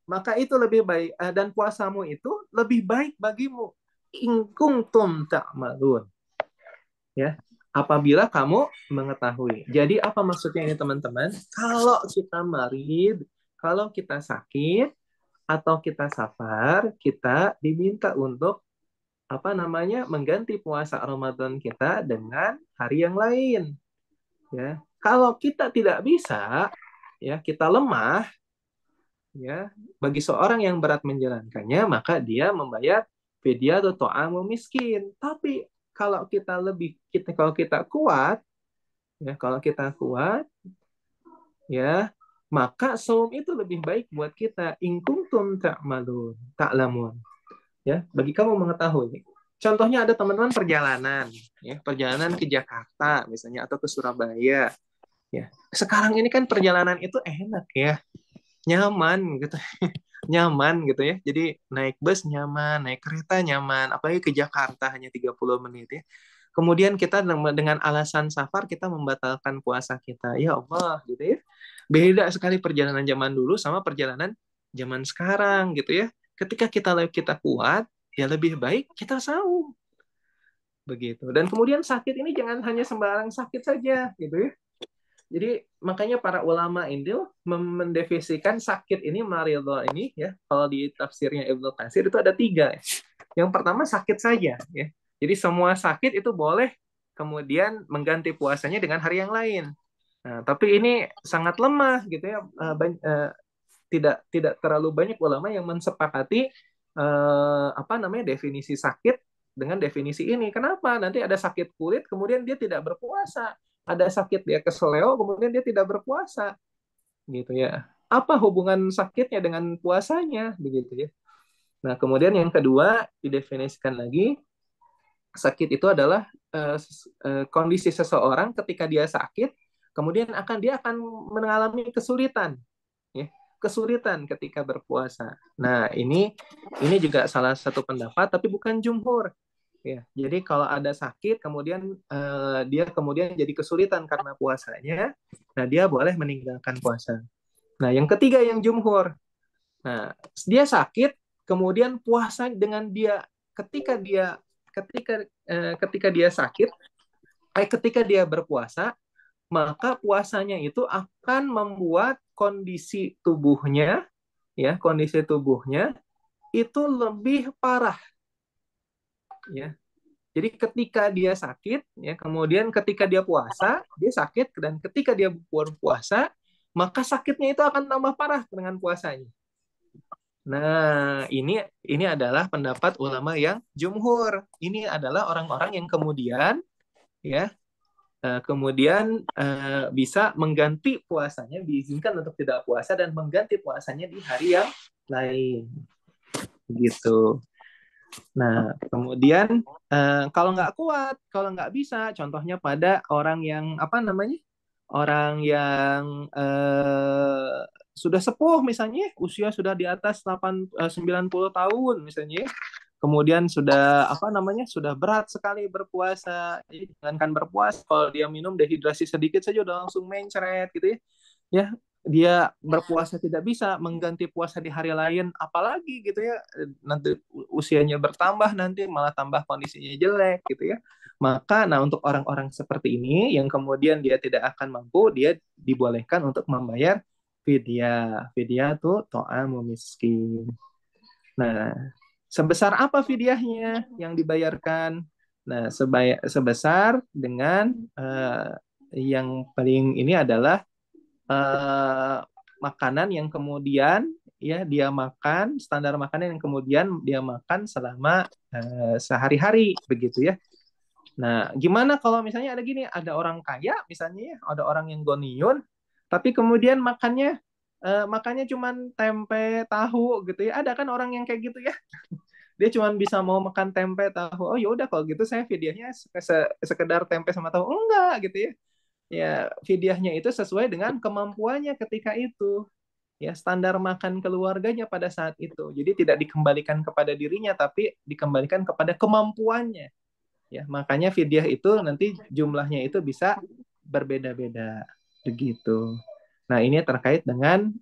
Maka itu lebih baik, dan puasamu itu lebih baik bagimu. In kuntum ta'malun. Ya, apabila kamu mengetahui. Jadi apa maksudnya ini teman-teman? Kalau kita marid, kalau kita sakit atau kita safar, kita diminta untuk mengganti puasa Ramadan kita dengan hari yang lain. Ya, kalau kita tidak bisa, ya, kita lemah, ya, bagi seorang yang berat menjalankannya, maka dia membayar fidyah atau ta'amu miskin. Tapi kalau kita kuat, ya, maka saum itu lebih baik buat kita. In kuntum ta'lamun. Ya, bagi kamu mengetahui. Contohnya ada teman-teman perjalanan ke Jakarta misalnya atau ke Surabaya. Ya, sekarang ini kan perjalanan itu enak ya. Nyaman gitu. Nyaman gitu ya. Jadi naik bus nyaman, naik kereta nyaman, apalagi ke Jakarta hanya 30 menit ya. Kemudian kita dengan alasan safar kita membatalkan puasa kita. Ya Allah gitu ya. Beda sekali perjalanan zaman dulu sama perjalanan zaman sekarang gitu ya. ketika kita kuat, ya lebih baik kita saum. Begitu. Dan kemudian sakit ini jangan hanya sembarang sakit saja, gitu ya. Jadi makanya para ulama Injil mendefinisikan sakit ini, maridho ini, ya, kalau di tafsirnya Ibnu Katsir itu ada 3. Yang pertama sakit saja, ya. Jadi semua sakit itu boleh kemudian mengganti puasanya dengan hari yang lain. Nah, tapi ini sangat lemah, gitu ya. Tidak terlalu banyak ulama yang mensepakati definisi sakit dengan definisi ini. Kenapa? Nanti ada sakit kulit, kemudian dia tidak berpuasa. Ada sakit dia keseleo, kemudian dia tidak berpuasa. Gitu ya. Apa hubungan sakitnya dengan puasanya? Begitu ya. Nah, kemudian yang kedua didefinisikan lagi, sakit itu adalah kondisi seseorang ketika dia sakit, kemudian dia akan mengalami kesulitan, ya, kesulitan ketika berpuasa. Nah, ini juga salah satu pendapat, tapi bukan jumhur. Ya, jadi kalau ada sakit, kemudian dia kemudian jadi kesulitan karena puasanya, nah dia boleh meninggalkan puasa. Nah, yang ketiga yang jumhur. Nah, dia sakit, kemudian puasa dengan dia ketika dia sakit, ketika dia berpuasa, maka puasanya itu akan membuat kondisi tubuhnya itu lebih parah, ya. Jadi ketika dia sakit, ya, kemudian ketika dia puasa, dia sakit, dan ketika dia berpuasa, maka sakitnya itu akan tambah parah dengan puasanya. Nah, ini adalah pendapat ulama yang jumhur. Ini adalah orang-orang yang kemudian, ya, bisa mengganti puasanya, diizinkan untuk tidak puasa dan mengganti puasanya di hari yang lain, gitu. Nah, kemudian kalau nggak bisa, contohnya pada orang yang orang yang sudah sepuh misalnya, usia sudah di atas 90 tahun misalnya, kemudian sudah sudah berat sekali berpuasa. Jadi jangankan berpuasa, kalau dia minum dehidrasi sedikit saja udah langsung mencret gitu ya. Ya, dia berpuasa tidak bisa, mengganti puasa di hari lain apalagi gitu ya, nanti usianya bertambah, nanti malah tambah kondisinya jelek gitu ya. Maka untuk orang-orang seperti ini yang kemudian dia tidak akan mampu, dia dibolehkan untuk membayar fidyah. Fidyah itu ta'amu miskin. Nah, sebesar apa fidyahnya yang dibayarkan? Nah, sebesar dengan yang paling ini adalah makanan yang kemudian, ya, dia makan, standar makanan yang kemudian dia makan selama sehari-hari, begitu ya. Nah, gimana kalau misalnya ada orang kaya misalnya ya, ada orang yang goniun, tapi kemudian makannya cuman tempe tahu gitu ya. Ada kan orang yang kayak gitu ya. Dia cuma bisa mau makan tempe tahu. Oh ya udah, kalau gitu saya fidyahnya sekedar tempe sama tahu. Enggak gitu ya. Ya, fidyahnya itu sesuai dengan kemampuannya ketika itu. Ya, standar makan keluarganya pada saat itu. Jadi tidak dikembalikan kepada dirinya, tapi dikembalikan kepada kemampuannya. Ya, makanya fidyah itu nanti jumlahnya itu bisa berbeda-beda, begitu. Nah, ini terkait dengan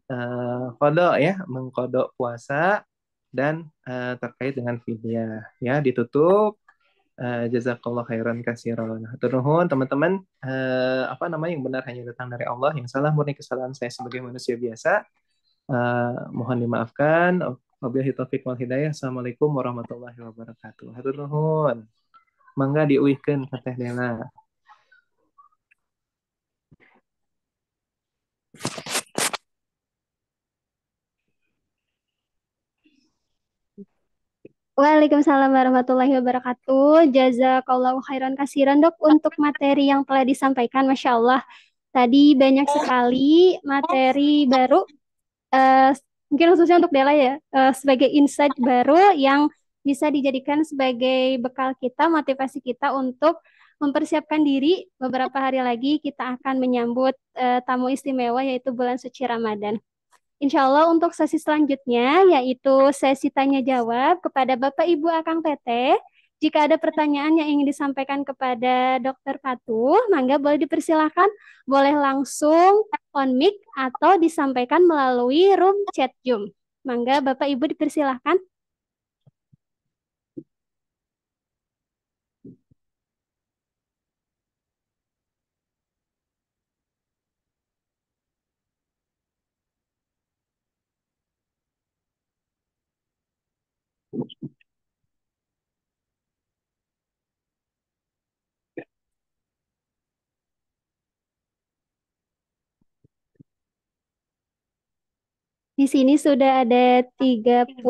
qada, ya, mengqada puasa, dan terkait dengan fidyah. Ya, ditutup. Jazakallah khairan katsiran. Nuhun teman-teman, yang benar hanya datang dari Allah, yang salah murni kesalahan saya sebagai manusia biasa. Mohon dimaafkan. Wabillahi taufiq wal hidayah. Assalamualaikum warahmatullahi wabarakatuh. Hatur nuhun. Mangga diuihkeun ka Teh Dela. Waalaikumsalam warahmatullahi wabarakatuh. Jazakallahu khairan kasiran, Dok, untuk materi yang telah disampaikan. Masya Allah, tadi banyak sekali materi baru, eh, mungkin khususnya untuk Dela ya, sebagai insight baru yang bisa dijadikan sebagai bekal kita, motivasi kita untuk mempersiapkan diri. Beberapa hari lagi kita akan menyambut tamu istimewa, yaitu bulan suci Ramadan. Insya Allah untuk sesi selanjutnya, yaitu sesi tanya jawab kepada Bapak Ibu Akang Teteh. Jika ada pertanyaan yang ingin disampaikan kepada Dr. Patuh, mangga boleh dipersilahkan. Boleh langsung on mic atau disampaikan melalui room chat Zoom. Mangga Bapak Ibu dipersilahkan. Di sini sudah ada 39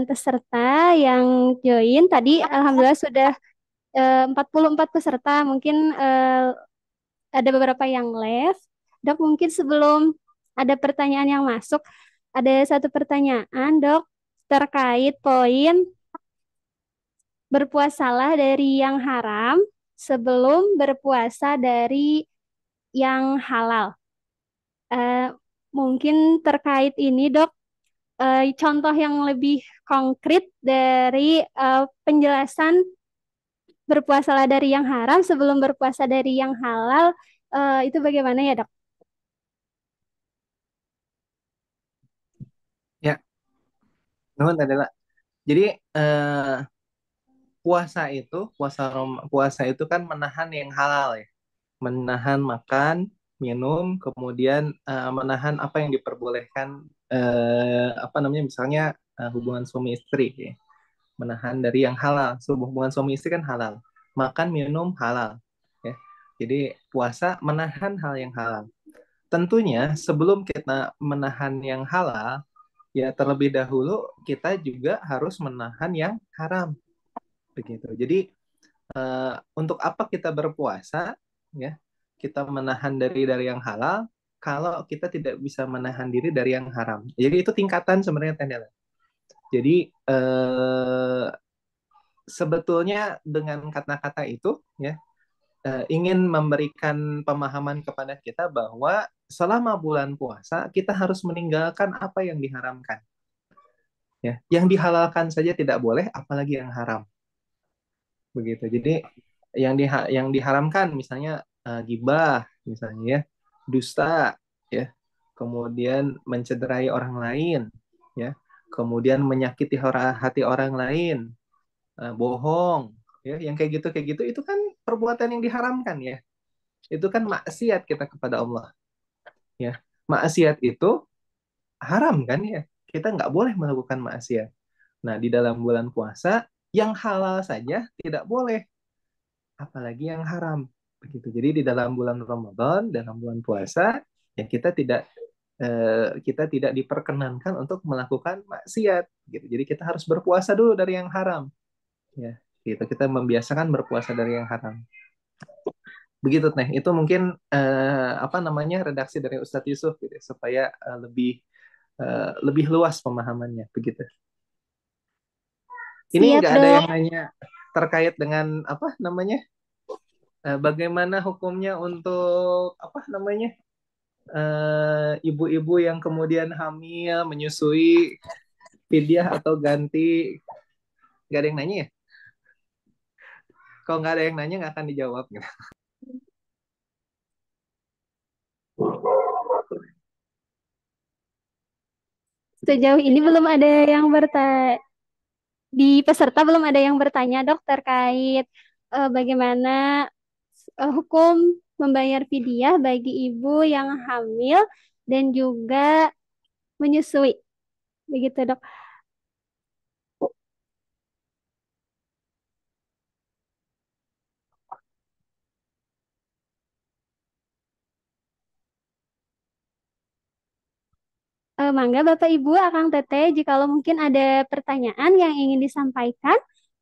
peserta yang join. Tadi alhamdulillah sudah 44 peserta. Mungkin ada beberapa yang live. Dok, mungkin sebelum ada pertanyaan yang masuk, ada satu pertanyaan, Dok, terkait poin berpuasalah dari yang haram sebelum berpuasa dari yang halal. Eh, Mungkin terkait ini, Dok, contoh yang lebih konkret dari penjelasan berpuasalah dari yang haram sebelum berpuasa dari yang halal, itu bagaimana ya, Dok? Ya, nuhun adalah. Jadi puasa itu kan menahan yang halal ya, menahan makan, minum, kemudian menahan apa yang diperbolehkan, apa namanya, misalnya hubungan suami istri ya. Menahan dari yang halal. Hubungan suami istri kan halal, makan minum halal ya. Jadi puasa menahan hal yang halal. Tentunya sebelum kita menahan yang halal, ya terlebih dahulu kita juga harus menahan yang haram begitu. Jadi untuk apa kita berpuasa ya? Kita menahan dari yang halal kalau kita tidak bisa menahan diri dari yang haram. Jadi itu tingkatan sebenarnya Tendela. Jadi sebetulnya dengan kata-kata itu ya, ingin memberikan pemahaman kepada kita bahwa selama bulan puasa kita harus meninggalkan apa yang diharamkan. Ya, yang dihalalkan saja tidak boleh, apalagi yang haram. Begitu. Jadi yang diharamkan misalnya gibah, misalnya ya, dusta, ya, kemudian mencederai orang lain, ya, kemudian menyakiti hati orang lain, bohong, ya, yang kayak gitu itu kan perbuatan yang diharamkan ya. Itu kan maksiat kita kepada Allah, ya. Maksiat itu haram kan ya. Kita nggak boleh melakukan maksiat. Nah, di dalam bulan puasa yang halal saja tidak boleh, apalagi yang haram. Begitu. Jadi di dalam bulan Ramadan, dalam bulan puasa, ya kita tidak diperkenankan untuk melakukan maksiat. Gitu. Jadi kita harus berpuasa dulu dari yang haram. Ya, gitu. Kita membiasakan berpuasa dari yang haram. Begitu, Teh. Itu mungkin apa namanya redaksi dari Ustadz Yusuf, gitu, supaya lebih luas pemahamannya. Begitu. Ini Siap, nggak ada Dok. yang nanya terkait dengan apa namanya, bagaimana hukumnya untuk apa namanya, ibu-ibu yang kemudian hamil, menyusui, fidyah atau ganti. Nggak ada yang nanya ya? Kalau nggak ada yang nanya nggak akan dijawab. Gitu. Sejauh ini belum ada yang bertanya, di peserta belum ada yang bertanya, Dok, terkait bagaimana hukum membayar fidyah bagi ibu yang hamil dan juga menyusui. Begitu, Dok. Mangga Bapak Ibu, Akang Teteh, jikalau mungkin ada pertanyaan yang ingin disampaikan,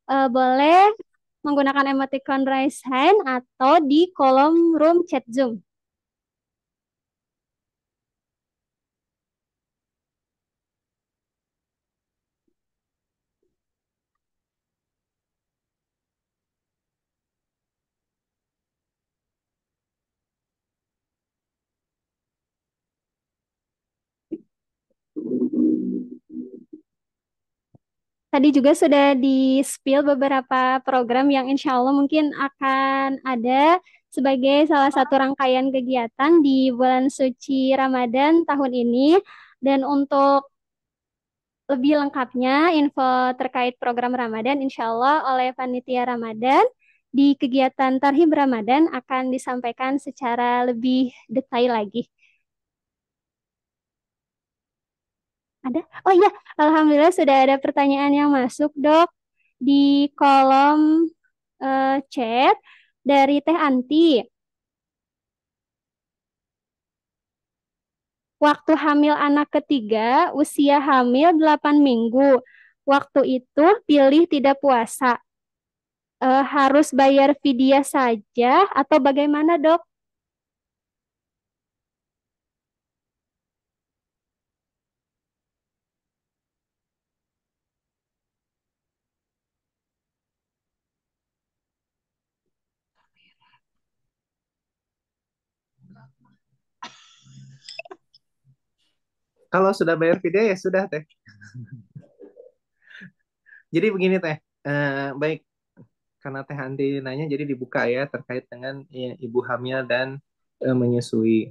boleh menggunakan emoticon raise hand atau di kolom room chat Zoom. Tadi juga sudah di-spill beberapa program yang insya Allah mungkin akan ada sebagai salah satu rangkaian kegiatan di bulan suci Ramadan tahun ini. Dan untuk lebih lengkapnya info terkait program Ramadan insya Allah oleh panitia Ramadan di kegiatan Tarhib Ramadan akan disampaikan secara lebih detail lagi. Ada? Oh iya, Alhamdulillah sudah ada pertanyaan yang masuk, Dok, di kolom chat dari Teh Anti. Waktu hamil anak ketiga, usia hamil 8 minggu. Waktu itu pilih tidak puasa. Harus bayar fidyah saja atau bagaimana, Dok? Kalau sudah bayar video ya sudah Teh. Jadi begini Teh, baik karena Teh Anti nanya jadi dibuka ya terkait dengan ibu hamil dan menyusui.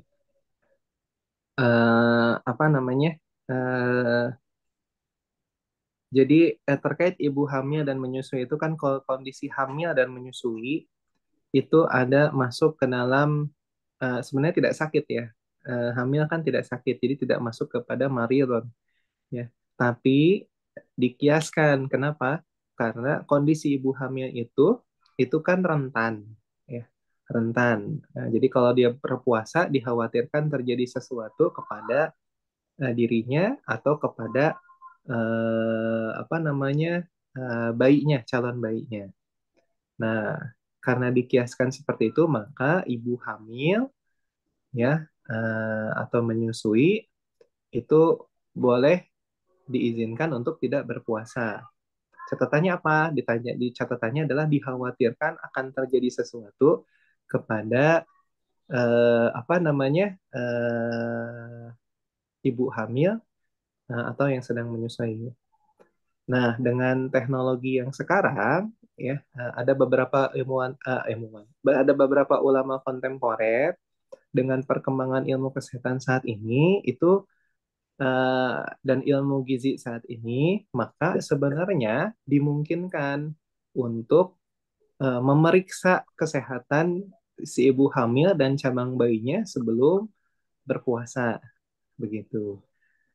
Apa namanya? Eh, jadi terkait ibu hamil dan menyusui itu kan kalau kondisi hamil dan menyusui itu ada masuk ke dalam sebenarnya tidak sakit ya. Hamil kan tidak sakit, jadi tidak masuk kepada maridun ya. Tapi dikiaskan. Kenapa? Karena kondisi ibu hamil itu kan rentan ya, rentan. Nah, jadi kalau dia berpuasa dikhawatirkan terjadi sesuatu kepada dirinya atau kepada apa namanya bayinya, calon bayinya. Nah, karena dikiaskan seperti itu, maka ibu hamil ya atau menyusui itu boleh diizinkan untuk tidak berpuasa. Catatannya apa? Di catatannya adalah dikhawatirkan akan terjadi sesuatu kepada apa namanya ibu hamil atau yang sedang menyusui. Nah, dengan teknologi yang sekarang, ya ada beberapa ada beberapa ulama kontemporer dengan perkembangan ilmu kesehatan saat ini itu dan ilmu gizi saat ini, maka sebenarnya dimungkinkan untuk memeriksa kesehatan si ibu hamil dan cabang bayinya sebelum berpuasa, begitu.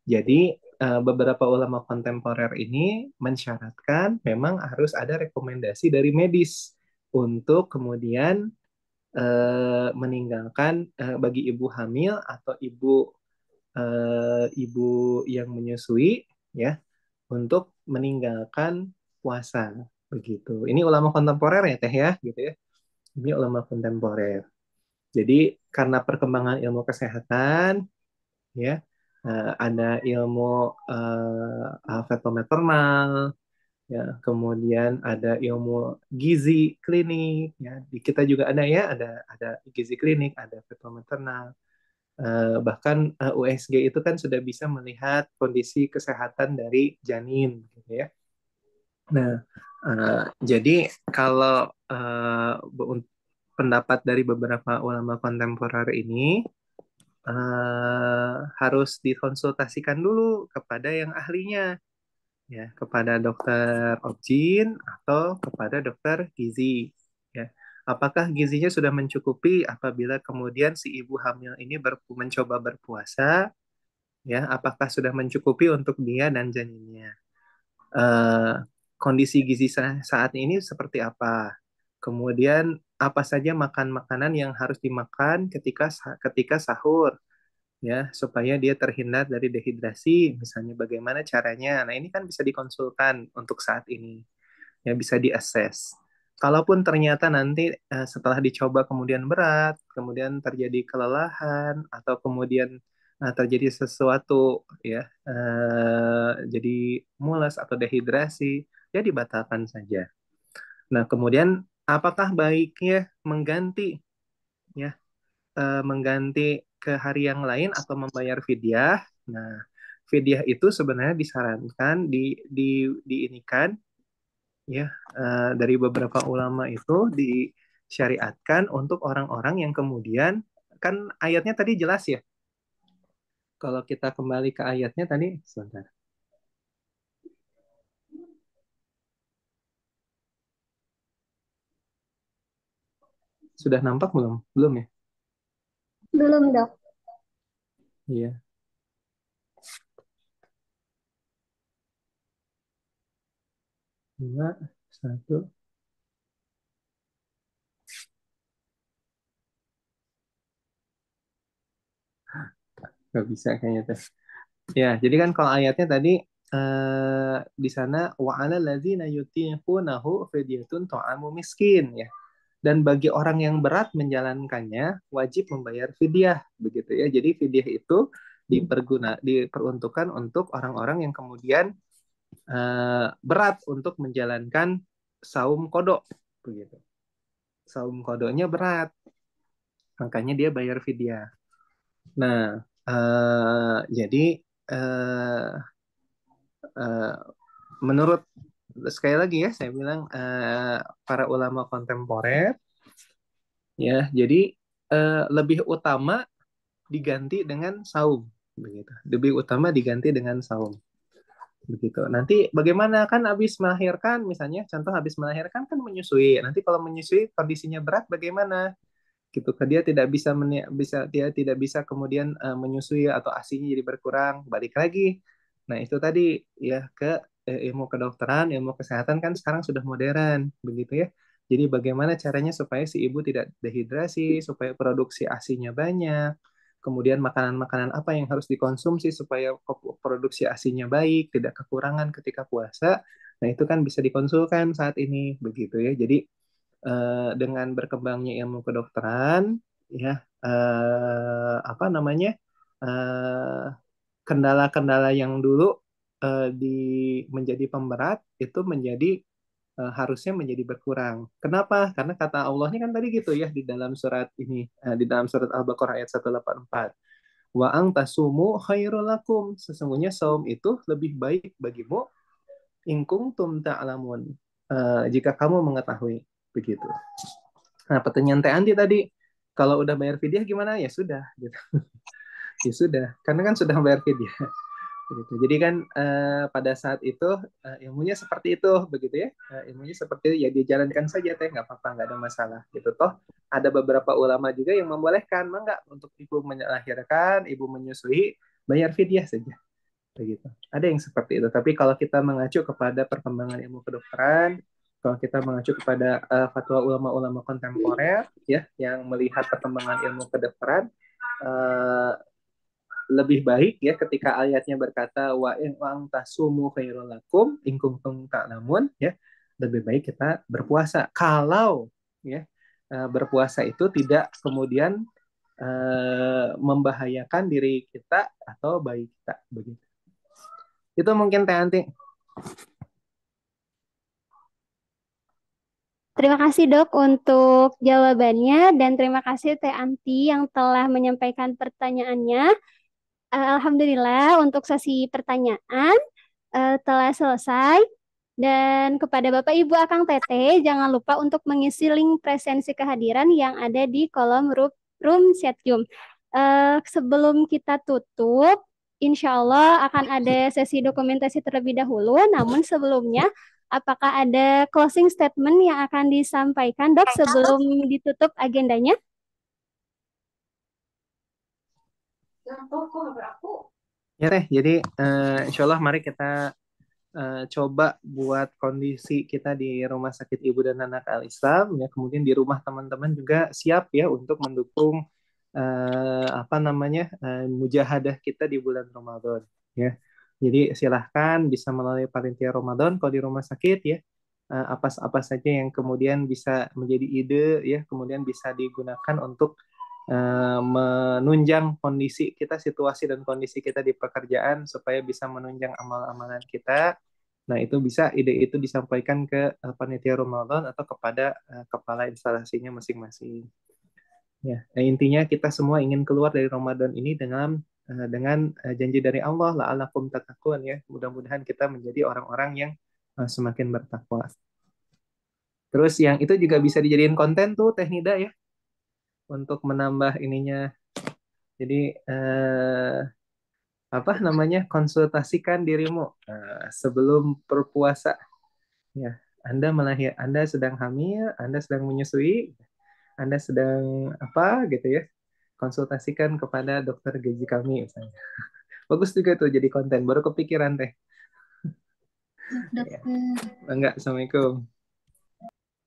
Jadi beberapa ulama kontemporer ini mensyaratkan memang harus ada rekomendasi dari medis untuk kemudian meninggalkan bagi ibu hamil atau ibu yang menyusui ya untuk meninggalkan puasa begitu. Ini ulama kontemporer ya Teh ya gitu ya. Ini ulama kontemporer. Jadi karena perkembangan ilmu kesehatan ya ada ilmu fetal maternal ya, kemudian ada ilmu gizi klinik ya. Di kita juga ada ya, ada gizi klinik, ada fetal maternal. Bahkan USG itu kan sudah bisa melihat kondisi kesehatan dari janin gitu ya. Nah, jadi kalau pendapat dari beberapa ulama kontemporer ini harus dikonsultasikan dulu kepada yang ahlinya, ya, kepada dokter obgyn atau kepada dokter gizi, ya. Apakah gizinya sudah mencukupi apabila kemudian si ibu hamil ini mencoba berpuasa, ya? Apakah sudah mencukupi untuk dia dan janinnya? Eh, Kondisi gizi saat ini seperti apa? Kemudian apa saja makan makanan yang harus dimakan ketika sahur? Ya, supaya dia terhindar dari dehidrasi, misalnya bagaimana caranya. Nah, ini kan bisa dikonsulkan untuk saat ini, ya bisa diakses. Kalaupun ternyata nanti setelah dicoba kemudian berat, kemudian terjadi kelelahan atau kemudian terjadi sesuatu ya, jadi mulas atau dehidrasi, ya dibatalkan saja. Nah, kemudian apakah baiknya mengganti ya mengganti ke hari yang lain atau membayar fidyah. Nah, fidyah itu sebenarnya disarankan diinikan ya dari beberapa ulama itu disyariatkan untuk orang-orang yang kemudian kan ayatnya tadi jelas ya. Kalau kita kembali ke ayatnya tadi sebentar. Sudah nampak belum? Belum ya? Belum, Dok. Iya. Dua, satu. Nggak bisa kayaknya tuh. Ya, jadi kan kalau ayatnya tadi di sana wa 'alal ladzina yutiqunahu fidyatun ta'amu miskin ya. Dan bagi orang yang berat menjalankannya wajib membayar fidyah begitu ya. Jadi fidyah itu diperuntukkan untuk orang-orang yang kemudian berat untuk menjalankan saum kodok begitu. Saum kodoknya berat, makanya dia bayar fidyah. Nah, jadi eh, eh, menurut sekali lagi ya saya bilang para ulama kontemporer ya, jadi lebih utama diganti dengan saum begitu. Lebih utama diganti dengan saum begitu. Nanti bagaimana kan habis melahirkan misalnya contoh habis melahirkan kan menyusui. Nanti kalau menyusui kondisinya berat bagaimana? Gitu kan dia tidak bisa dia tidak bisa kemudian menyusui atau ASI-nya jadi berkurang. Balik lagi. Nah, itu tadi ya ke ilmu kedokteran, ilmu kesehatan kan sekarang sudah modern begitu ya. Jadi bagaimana caranya supaya si ibu tidak dehidrasi, supaya produksi ASI-nya banyak, kemudian makanan-makanan apa yang harus dikonsumsi supaya produksi ASI-nya baik, tidak kekurangan ketika puasa. Nah, itu kan bisa dikonsulkan saat ini begitu ya. Jadi dengan berkembangnya ilmu kedokteran, ya apa namanya eh, kendala-kendala yang dulu menjadi pemberat itu menjadi harusnya menjadi berkurang. Kenapa? Karena kata Allahnya kan tadi gitu ya di dalam surat ini, di dalam surat Al-Baqarah ayat 184. Wa ang tasumu khairul lakum. Sesungguhnya saum itu lebih baik bagimu in kuntum ta'lamun. Jika kamu mengetahui begitu. Nah, pertanyaan Teh Andi tadi, kalau udah bayar fidyah gimana? Ya sudah, gitu. Ya sudah, karena kan sudah bayar fidyah. Begitu. Jadi kan pada saat itu ilmunya seperti itu, begitu ya. Ilmunya seperti itu, ya dijalankan saja Teh, nggak apa-apa, nggak ada masalah. Gitu toh. Ada beberapa ulama juga yang membolehkan, enggak untuk ibu melahirkan, ibu menyusui, bayar fidyah saja. Begitu. Ada yang seperti itu. Tapi kalau kita mengacu kepada perkembangan ilmu kedokteran, kalau kita mengacu kepada fatwa ulama-ulama kontemporer, ya, yang melihat perkembangan ilmu kedokteran, uh, lebih baik ya ketika ayatnya berkata wa in tasumu khairul lakum in kuntum ta'lamun ya, lebih baik kita berpuasa kalau ya berpuasa itu tidak kemudian membahayakan diri kita atau bayi kita begitu. Itu mungkin Teh Anti. Terima kasih Dok untuk jawabannya dan terima kasih Teh Anti yang telah menyampaikan pertanyaannya. Alhamdulillah untuk sesi pertanyaan telah selesai. Dan kepada Bapak Ibu Akang Teteh, jangan lupa untuk mengisi link presensi kehadiran yang ada di kolom room chat Zoom. Sebelum kita tutup, insya Allah akan ada sesi dokumentasi terlebih dahulu. Namun sebelumnya, apakah ada closing statement yang akan disampaikan, Dok, sebelum ditutup agendanya? Ya Teh, jadi insya Allah mari kita coba buat kondisi kita di Rumah Sakit Ibu dan Anak Al-Islam ya, kemudian di rumah teman-teman juga siap ya untuk mendukung apa namanya mujahadah kita di bulan Ramadan ya. Jadi silahkan bisa melalui panitia Ramadan kalau di rumah sakit ya, apa saja yang kemudian bisa menjadi ide ya, kemudian bisa digunakan untuk menunjang kondisi kita, situasi dan kondisi kita di pekerjaan supaya bisa menunjang amal-amalan kita. Nah, itu bisa ide itu disampaikan ke panitia Ramadan atau kepada kepala instalasinya masing-masing. Ya, nah, intinya kita semua ingin keluar dari Ramadan ini dengan janji dari Allah la'alakum tattaqun ya. Mudah-mudahan kita menjadi orang-orang yang semakin bertakwa. Terus yang itu juga bisa dijadiin konten tuh Teh Nida ya untuk menambah ininya. Jadi apa namanya konsultasikan dirimu sebelum berpuasa. Ya, Anda sedang hamil, Anda sedang menyusui. Anda sedang apa gitu ya, konsultasikan kepada dokter gizi kami misalnya. Bagus juga tuh jadi konten, baru kepikiran teh. Ya. Dokter. Enggak, Assalamualaikum.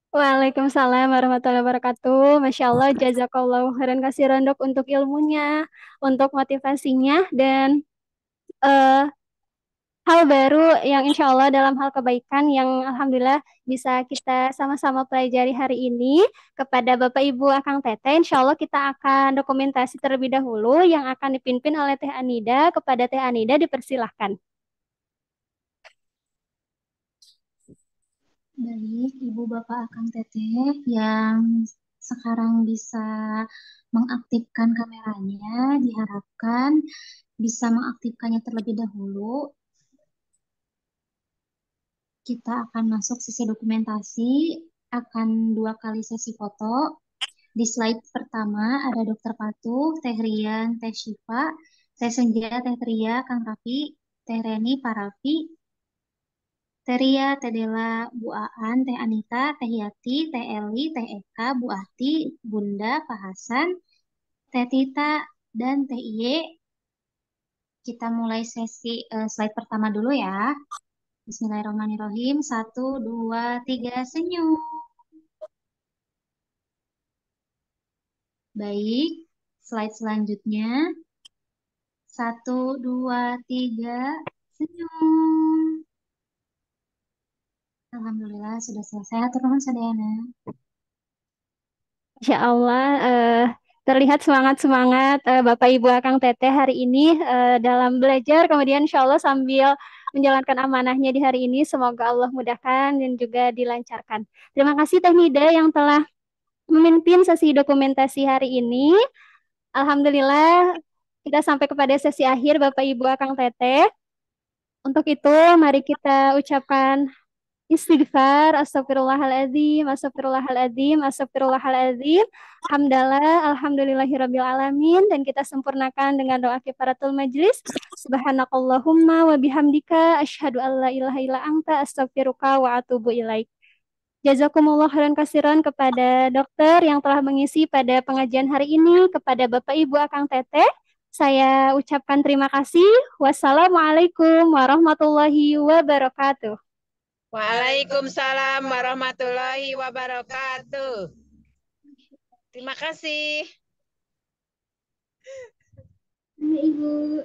Waalaikumsalam warahmatullahi wabarakatuh. Masya Allah, jazakallahu khairan kasiran dok untuk ilmunya, untuk motivasinya, dan eh, hal baru yang insya Allah dalam hal kebaikan yang Alhamdulillah bisa kita sama-sama pelajari hari ini kepada Bapak Ibu Akang Teteh. Insya Allah kita akan dokumentasi terlebih dahulu yang akan dipimpin oleh Teh Anida. Kepada Teh Anida dipersilahkan. Baik, Ibu Bapak Akang Teteh yang sekarang bisa mengaktifkan kameranya, diharapkan bisa mengaktifkannya terlebih dahulu. Kita akan masuk sesi dokumentasi, akan 2 kali sesi foto. Di slide pertama ada Dokter Patuh, Teh Rian, Teh Syifa, Teh Senja, Teh Tria, Kang Rafi, Teh Reni, Pak Rafi, Teh Ria, Teh Dela, Bu Aan, Teh Anita, Teh Yati, Teh Eli, Teh Eka, Bu Ati, Bunda, Pak Hasan, Teh Tita, dan Teh Iye. Kita mulai sesi slide pertama dulu ya. Bismillahirrahmanirrahim. 1, 2, 3, senyum. Baik, slide selanjutnya. 1, 2, 3, senyum. Alhamdulillah sudah selesai. Hatur nuhun sadayana. Insya Allah terlihat semangat-semangat Bapak Ibu Akang Teteh hari ini dalam belajar, kemudian insya Allah sambil menjalankan amanahnya di hari ini, semoga Allah mudahkan dan juga dilancarkan. Terima kasih Teh Nida yang telah memimpin sesi dokumentasi hari ini. Alhamdulillah kita sampai kepada sesi akhir Bapak Ibu Akang Teteh. Untuk itu mari kita ucapkan istighfar, astagfirullahaladzim, astagfirullahaladzim, astagfirullahaladzim. Hamdalah, alhamdulillahirabbil alamin, dan kita sempurnakan dengan doa kifaratul majlis. Subhanakallahumma wa bihamdika asyhadu an la ilaha illa anta astaghfiruka wa atubu ilaik. Jazakumullah khairan kasiran kepada dokter yang telah mengisi pada pengajian hari ini, kepada Bapak Ibu Akang Teteh. Saya ucapkan terima kasih. Wassalamualaikum warahmatullahi wabarakatuh. Waalaikumsalam warahmatullahi wabarakatuh. Terima kasih. Ibu.